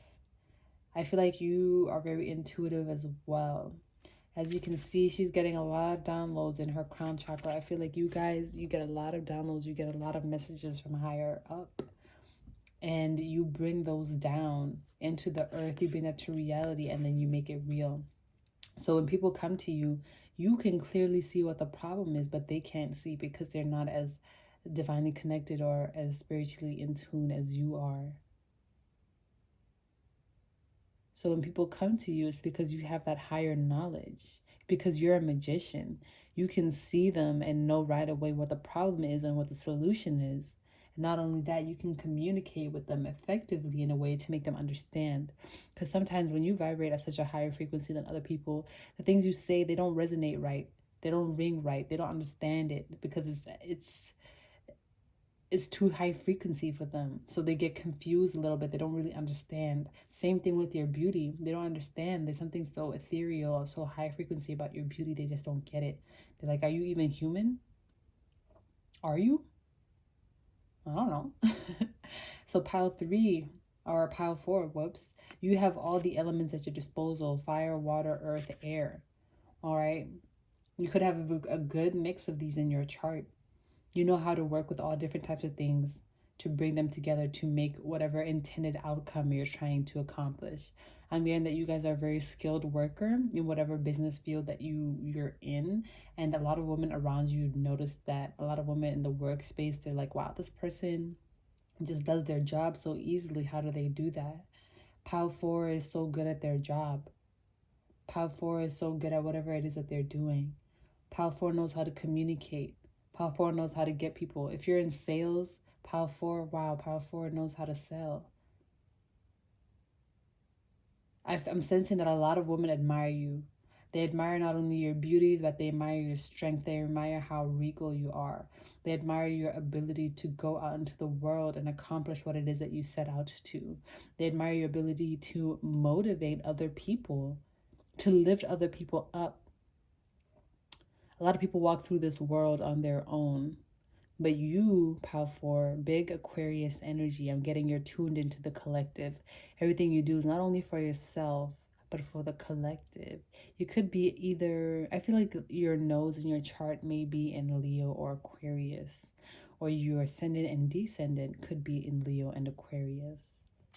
I feel like you are very intuitive as well. As you can see, she's getting a lot of downloads in her crown chakra. I feel like you guys, you get a lot of downloads. You get a lot of messages from higher up. And you bring those down into the earth. You bring that to reality and then you make it real. So when people come to you, you can clearly see what the problem is, but they can't see because they're not as divinely connected or as spiritually in tune as you are. So when people come to you, it's because you have that higher knowledge. Because you're a magician. You can see them and know right away what the problem is and what the solution is. And not only that, you can communicate with them effectively in a way to make them understand. Because sometimes when you vibrate at such a higher frequency than other people, the things you say, they don't resonate right. They don't ring right. They don't understand it because it's too high frequency for them. So they get confused a little bit. They don't really understand. Same thing with your beauty. They don't understand. There's something so ethereal, so high frequency about your beauty. They just don't get it. They're like, are you even human? Are you? I don't know. So pile 3 or pile 4, whoops. You have all the elements at your disposal: fire, water, earth, air. All right. You could have a good mix of these in your chart. You know how to work with all different types of things to bring them together to make whatever intended outcome you're trying to accomplish. I'm hearing that you guys are a very skilled worker in whatever business field that you're in. And a lot of women around you notice that. A lot of women in the workspace, they're like, wow, this person just does their job so easily. How do they do that? Pile 4 is so good at their job. Pile 4 is so good at whatever it is that they're doing. Pile 4 knows how to communicate. Pile 4 knows how to get people. If you're in sales, Pile 4, wow, Pile 4 knows how to sell. I'm sensing that a lot of women admire you. They admire not only your beauty, but they admire your strength. They admire how regal you are. They admire your ability to go out into the world and accomplish what it is that you set out to. They admire your ability to motivate other people, to lift other people up. A lot of people walk through this world on their own. But you, Pal 4, big Aquarius energy, I'm getting you're tuned into the collective. Everything you do is not only for yourself, But for the collective, you could be either, I feel like your nose in your chart may be in Leo or Aquarius, or your ascendant and descendant could be in Leo and Aquarius.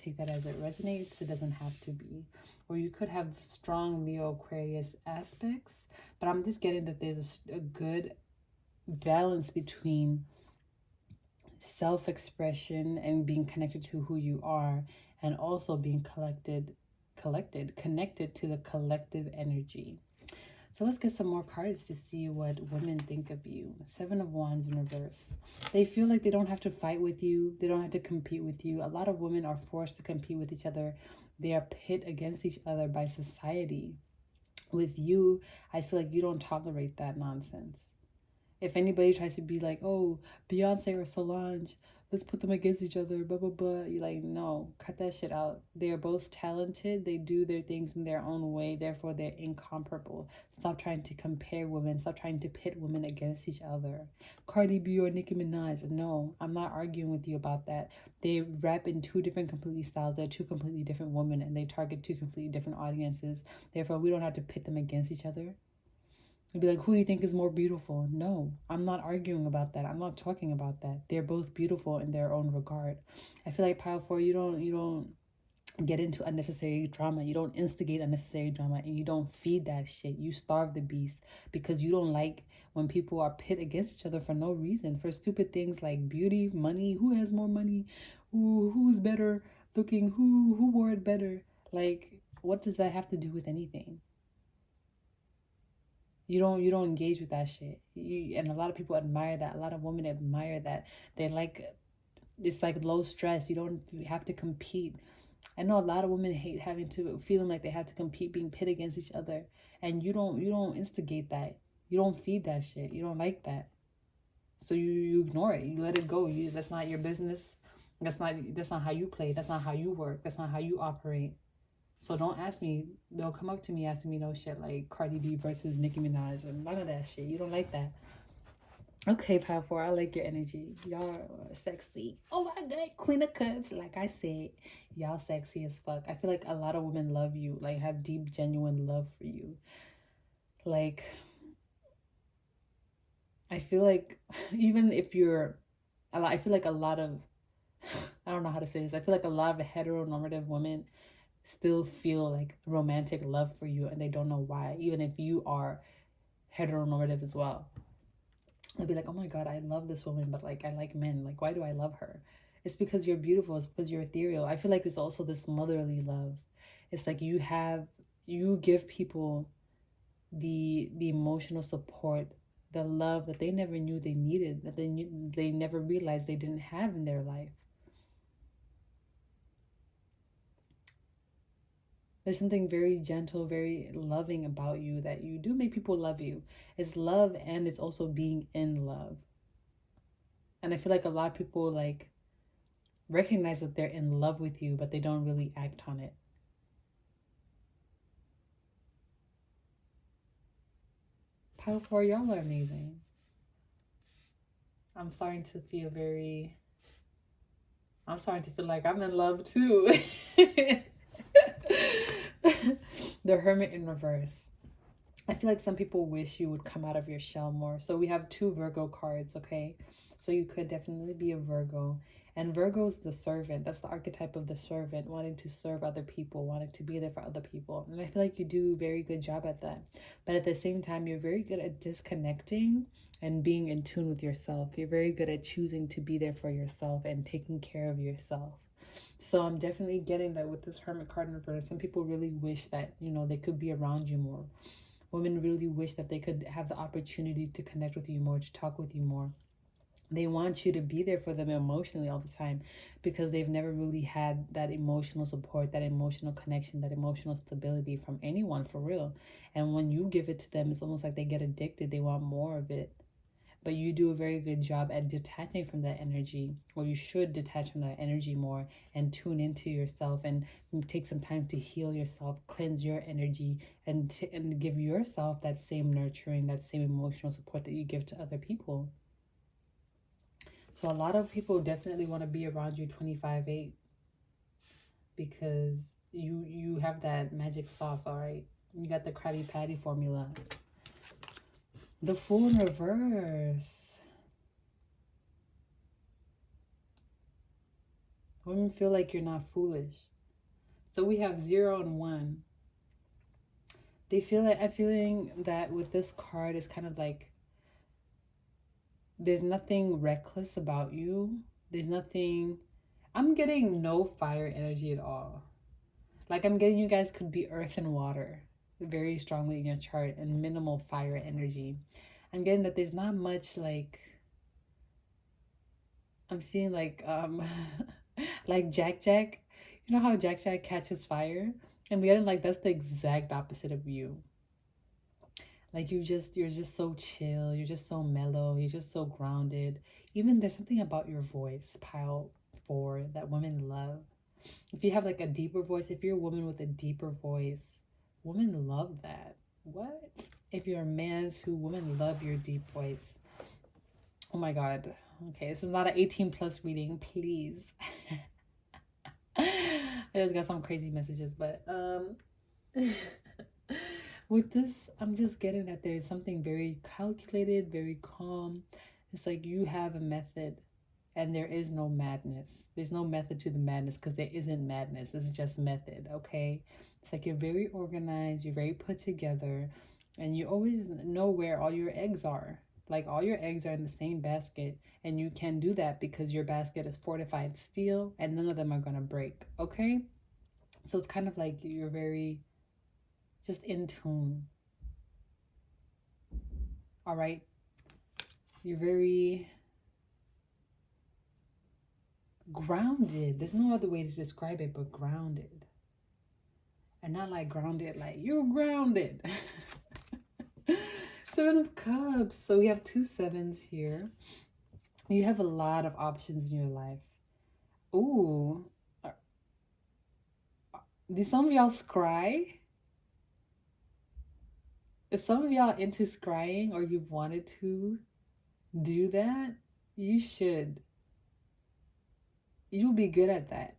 Take that as it resonates. It doesn't have to be. Or you could have strong Leo Aquarius aspects, but I'm just getting that there's a good balance between self-expression and being connected to who you are, and also being connected to the collective energy. So let's get some more cards to see what women think of you. Seven of Wands in reverse. They feel like they don't have to fight with you. They don't have to compete with you. A lot of women are forced to compete with each other. They are pit against each other by society. With you, I feel like you don't tolerate that nonsense. If anybody tries to be like, oh, Beyonce or Solange, let's put them against each other, blah, blah, blah. You're like, no, cut that shit out. They're both talented. They do their things in their own way. Therefore, they're incomparable. Stop trying to compare women. Stop trying to pit women against each other. Cardi B or Nicki Minaj. No, I'm not arguing with you about that. They rap in two different completely styles. They're two completely different women, and they target two completely different audiences. Therefore, we don't have to pit them against each other. You'd be like, who do you think is more beautiful? No, I'm not arguing about that. I'm not talking about that. They're both beautiful in their own regard. I feel like Pile 4, you don't get into unnecessary drama. You don't instigate unnecessary drama, and you don't feed that shit. You starve the beast because you don't like when people are pit against each other for no reason, for stupid things like beauty, money, who has more money, who's better looking, who wore it better. Like, what does that have to do with anything? You don't engage with that shit. And a lot of people admire that. A lot of women admire that. They like, it's like low stress. You don't have to compete. I know a lot of women hate feeling like they have to compete, being pit against each other. And you don't instigate that. You don't feed that shit. You don't like that. So you ignore it. You let it go. That's not your business. That's not how you play. That's not how you work. That's not how you operate. So don't ask me, don't come up to me asking me no shit like Cardi B versus Nicki Minaj or none of that shit. You don't like that. Okay, Power 4, I like your energy. Y'all are sexy. Oh my God, Queen of Cups. Like I said, y'all sexy as fuck. I feel like a lot of women love you, like have deep, genuine love for you. Like, I feel like even if I feel like a lot of, I don't know how to say this. I feel like a lot of heteronormative women still feel like romantic love for you, and they don't know why, even if you are heteronormative as well. They'll be like, oh my God, I love this woman, but like I like men. Like, why do I love her? It's because you're beautiful. It's because you're ethereal. I feel like it's also this motherly love. It's like you give people the emotional support, the love that they never knew they needed, that they never realized they didn't have in their life. There's something very gentle, very loving about you that you do make people love you. It's love, and it's also being in love. And I feel like a lot of people like recognize that they're in love with you, but they don't really act on it. Pile 4, y'all are amazing. I'm starting to feel like I'm in love too. The Hermit in reverse. I feel like some people wish you would come out of your shell more. So we have 2 Virgo cards, okay? So you could definitely be a Virgo. And Virgo's the servant. That's the archetype of the servant, wanting to serve other people, wanting to be there for other people. And I feel like you do a very good job at that. But at the same time, you're very good at disconnecting and being in tune with yourself. You're very good at choosing to be there for yourself and taking care of yourself. So I'm definitely getting that with this Hermit card in reverse. Some people really wish that, they could be around you more. Women really wish that they could have the opportunity to connect with you more, to talk with you more. They want you to be there for them emotionally all the time because they've never really had that emotional support, that emotional connection, that emotional stability from anyone for real. And when you give it to them, it's almost like they get addicted. They want more of it. But you do a very good job at detaching from that energy, or you should detach from that energy more and tune into yourself and take some time to heal yourself, cleanse your energy, and give yourself that same nurturing, that same emotional support that you give to other people. So a lot of people definitely want to be around you 25/8 because You have that magic sauce, all right? You got the Krabby Patty formula. The Fool in reverse. Women feel like you're not foolish. So we have 0 and 1. They feel like, I'm feeling that with this card, it's kind of like there's nothing reckless about you. There's nothing, I'm getting no fire energy at all. Like I'm getting you guys could be earth and water very strongly in your chart and minimal fire energy. I'm getting that there's not much like, I'm seeing like like Jack. You know how Jack catches fire? And we're getting like that's the exact opposite of you. Like you're just so chill, you're just so mellow, you're just so grounded. Even there's something about your voice, pile 4, that women love. If you have like a deeper voice, if you're a woman with a deeper voice, women love that. What? If you're a man who women love your deep voice. Oh my god. Okay, this is not an 18 plus reading, please. I just got some crazy messages, but with this, I'm just getting that there's something very calculated, very calm. It's like you have a method and there is no madness. There's no method to the madness because there isn't madness. It's just method, okay? It's like you're very organized, you're very put together, and you always know where all your eggs are. Like all your eggs are in the same basket, and you can do that because your basket is fortified steel and none of them are going to break, okay? So it's kind of like you're very just in tune. All right? You're very grounded. There's no other way to describe it but grounded. And not like grounded, like you're grounded. 7 of Cups. So we have 2 7s here. You have a lot of options in your life. Ooh. Do some of y'all scry? If some of y'all into scrying or you've wanted to do that, you should. You'll be good at that.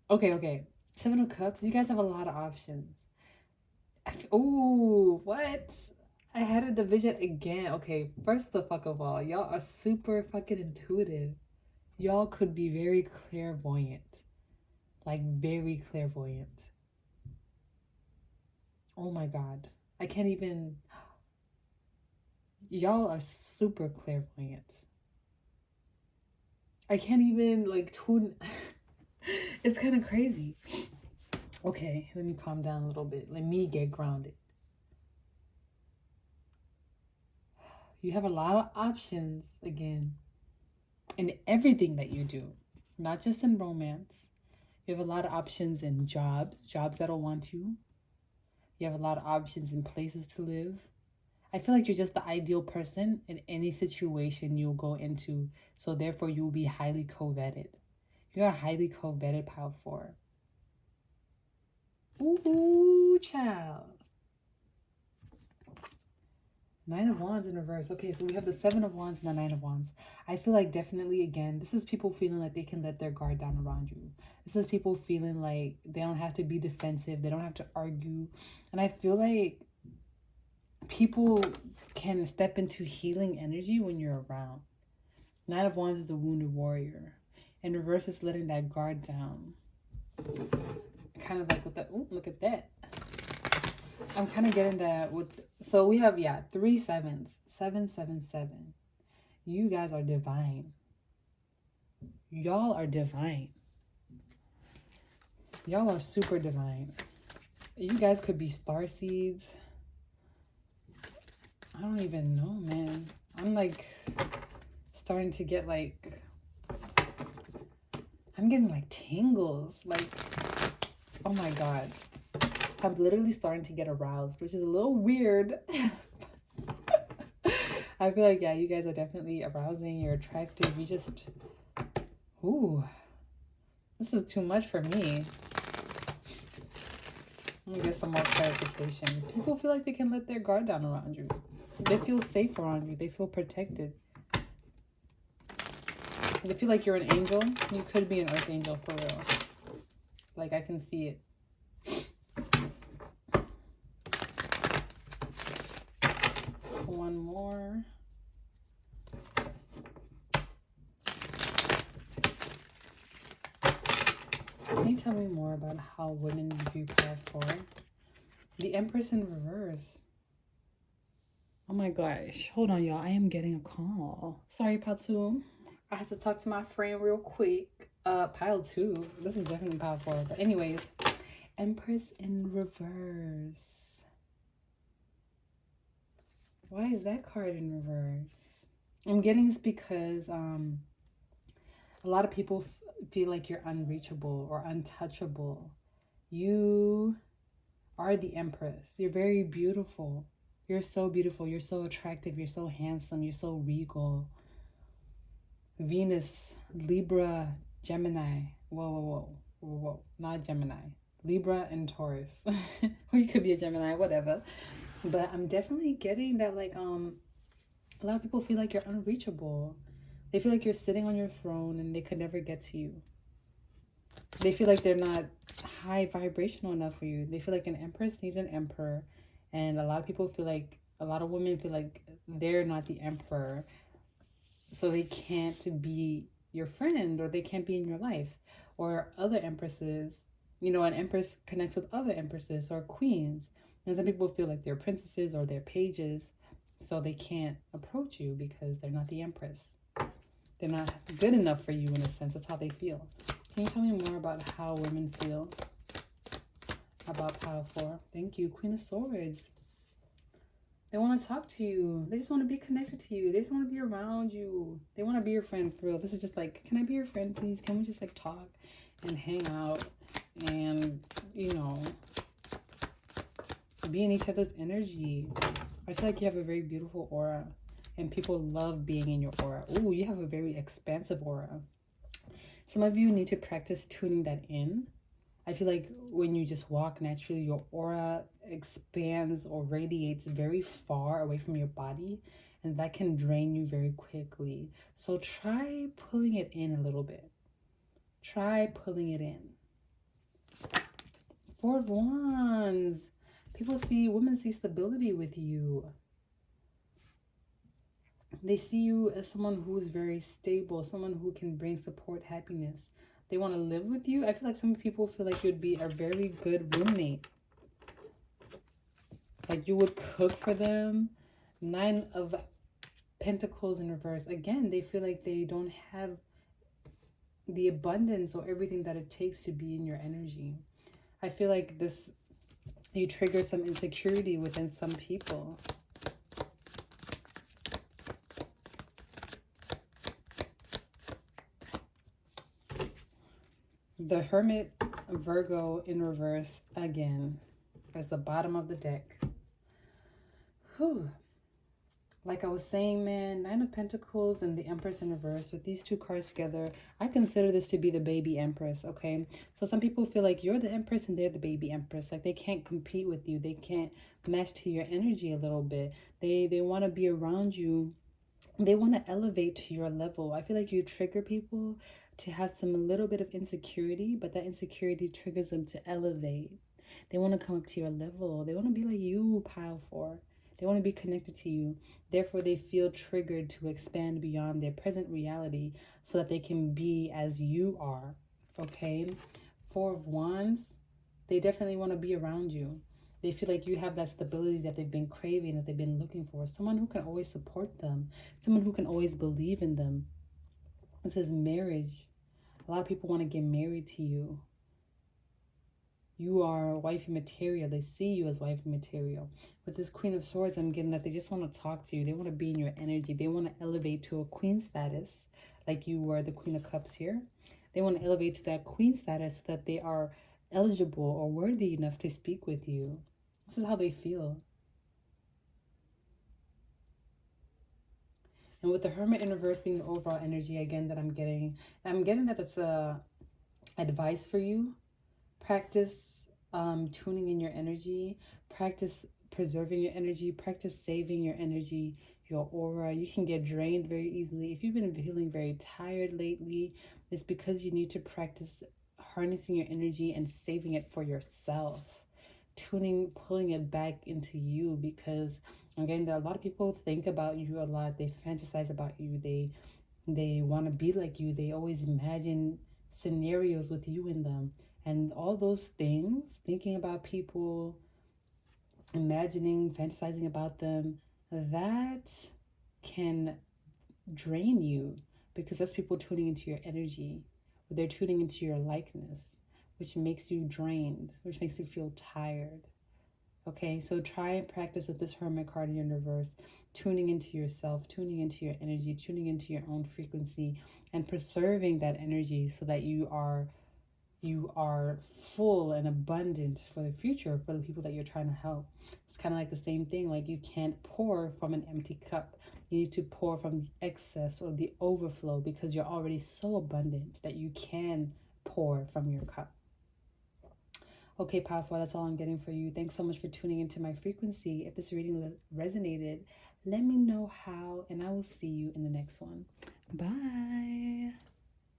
Okay. 7 of Cups. You guys have a lot of options. Oh, what? I had a division again. Okay, first the fuck of all, y'all are super fucking intuitive. Y'all could be very clairvoyant. Like very clairvoyant. Oh my god. I can't even. Y'all are super clairvoyant. I can't even like tune. It's kind of crazy. Okay, let me calm down a little bit. Let me get grounded. You have a lot of options again in everything that you do, not just in romance. You have a lot of options in jobs that'll want you. You have a lot of options in places to live. I feel like you're just the ideal person in any situation you'll go into, so therefore you'll be highly coveted. You're a highly coveted pile 4. Ooh, child. 9 of Wands in reverse. Okay, so we have the 7 of Wands and the 9 of Wands. I feel like definitely, again, this is people feeling like they can let their guard down around you. This is people feeling like they don't have to be defensive. They don't have to argue. And I feel like people can step into healing energy when you're around. 9 of Wands is the wounded warrior. In reverse, it's letting that guard down. Kind of like with the, ooh, look at that. I'm kind of getting that with, so we have, 3 7s. 7, 7, 7. You guys are divine. Y'all are divine. Y'all are super divine. You guys could be star seeds. I don't even know, man. I'm like starting to get like, I'm getting like tingles. Like, oh my God. I'm literally starting to get aroused, which is a little weird. I feel like, you guys are definitely arousing. You're attractive. You just, ooh, this is too much for me. Let me get some more clarification. People feel like they can let their guard down around you. They feel safe around you. They feel protected. They feel like you're an angel. You could be an earth angel for real. Like, I can see it. One more. Can you tell me more about how women view Part 4? The Empress in reverse. Oh my gosh. Hold on, y'all. I am getting a call. Sorry, Patu. I have to talk to my friend real quick. Pile 2. This is definitely Pile 4. But anyways, Empress in reverse. Why is that card in reverse? I'm getting this because a lot of people feel like you're unreachable or untouchable. You are the Empress. You're very beautiful. You're so beautiful. You're so attractive. You're so handsome. You're so regal. Venus, Libra, Gemini. Whoa. Not Gemini. Libra and Taurus. Or you could be a Gemini, whatever. But I'm definitely getting that, like, a lot of people feel like you're unreachable. They feel like you're sitting on your throne and they could never get to you. They feel like they're not high vibrational enough for you. They feel like an empress needs an emperor. And a lot of people feel like, a lot of women feel like they're not the emperor. So they can't be your friend, or they can't be in your life. Or other empresses, you know, an empress connects with other empresses or queens. And some people feel like they're princesses or they're pages. So they can't approach you because they're not the empress. They're not good enough for you in a sense. That's how they feel. Can you tell me more about how women feel about Pile 4? Thank you. Queen of Swords. They want to talk to you. They just want to be connected to you. They just want to be around you. They want to be your friend for real. This is just like, can I be your friend, please? Can we just like talk and hang out and, you know, be in each other's energy? I feel like you have a very beautiful aura and people love being in your aura. Ooh, you have a very expansive aura. Some of you need to practice tuning that in. I feel like when you just walk naturally, your aura expands or radiates very far away from your body, and that can drain you very quickly. So try pulling it in a little bit. Try pulling it in. 4 of Wands. Women see stability with you. They see you as someone who is very stable, someone who can bring support, happiness. They want to live with you. I feel like some people feel like you'd be a very good roommate. Like you would cook for them. 9 of Pentacles in reverse. Again, they feel like they don't have the abundance or everything that it takes to be in your energy. I feel like you trigger some insecurity within some people. The Hermit, Virgo in reverse again. As the bottom of the deck. Whew. Like I was saying, man, 9 of Pentacles and the Empress in reverse, with these 2 cards together, I consider this to be the baby Empress, okay? So some people feel like you're the Empress and they're the baby Empress. Like they can't compete with you. They can't match to your energy a little bit. They want to be around you. They want to elevate to your level. I feel like you trigger people to have a little bit of insecurity, but that insecurity triggers them to elevate. They want to come up to your level. They want to be like you, Pile 4. They want to be connected to you. Therefore, they feel triggered to expand beyond their present reality so that they can be as you are, okay? 4 of Wands, they definitely want to be around you. They feel like you have that stability that they've been craving, that they've been looking for. Someone who can always support them. Someone who can always believe in them. This is marriage. A lot of people want to get married to you. You are wifey material. They see you as wifey material. With this Queen of Swords, I'm getting that they just want to talk to you. They want to be in your energy. They want to elevate to a queen status, like you were the Queen of Cups here. They want to elevate to that queen status so that they are eligible or worthy enough to speak with you. This is how they feel. And with the Hermit in reverse being the overall energy, again, that I'm getting that it's a advice for you. Practice tuning in your energy. Practice preserving your energy. Practice saving your energy, your aura. You can get drained very easily. If you've been feeling very tired lately, it's because you need to practice harnessing your energy and saving it for yourself, pulling it back into you. Because again, a lot of people think about you a lot. They fantasize about you. They want to be like you. They always imagine scenarios with you in them. And all those things, thinking about people, imagining, fantasizing about them, that can drain you, because that's people tuning into your energy. They're tuning into your likeness, which makes you drained, which makes you feel tired. Okay, so try and practice with this Hermit card in your reverse, tuning into yourself, tuning into your energy, tuning into your own frequency, and preserving that energy so that you are full and abundant for the future, for the people that you're trying to help. It's kind of like the same thing. Like, you can't pour from an empty cup. You need to pour from the excess or the overflow, because you're already so abundant that you can pour from your cup. Okay, powerful, that's all I'm getting for you. Thanks so much for tuning into my frequency. If this reading resonated, let me know how, and I will see you in the next one. Bye.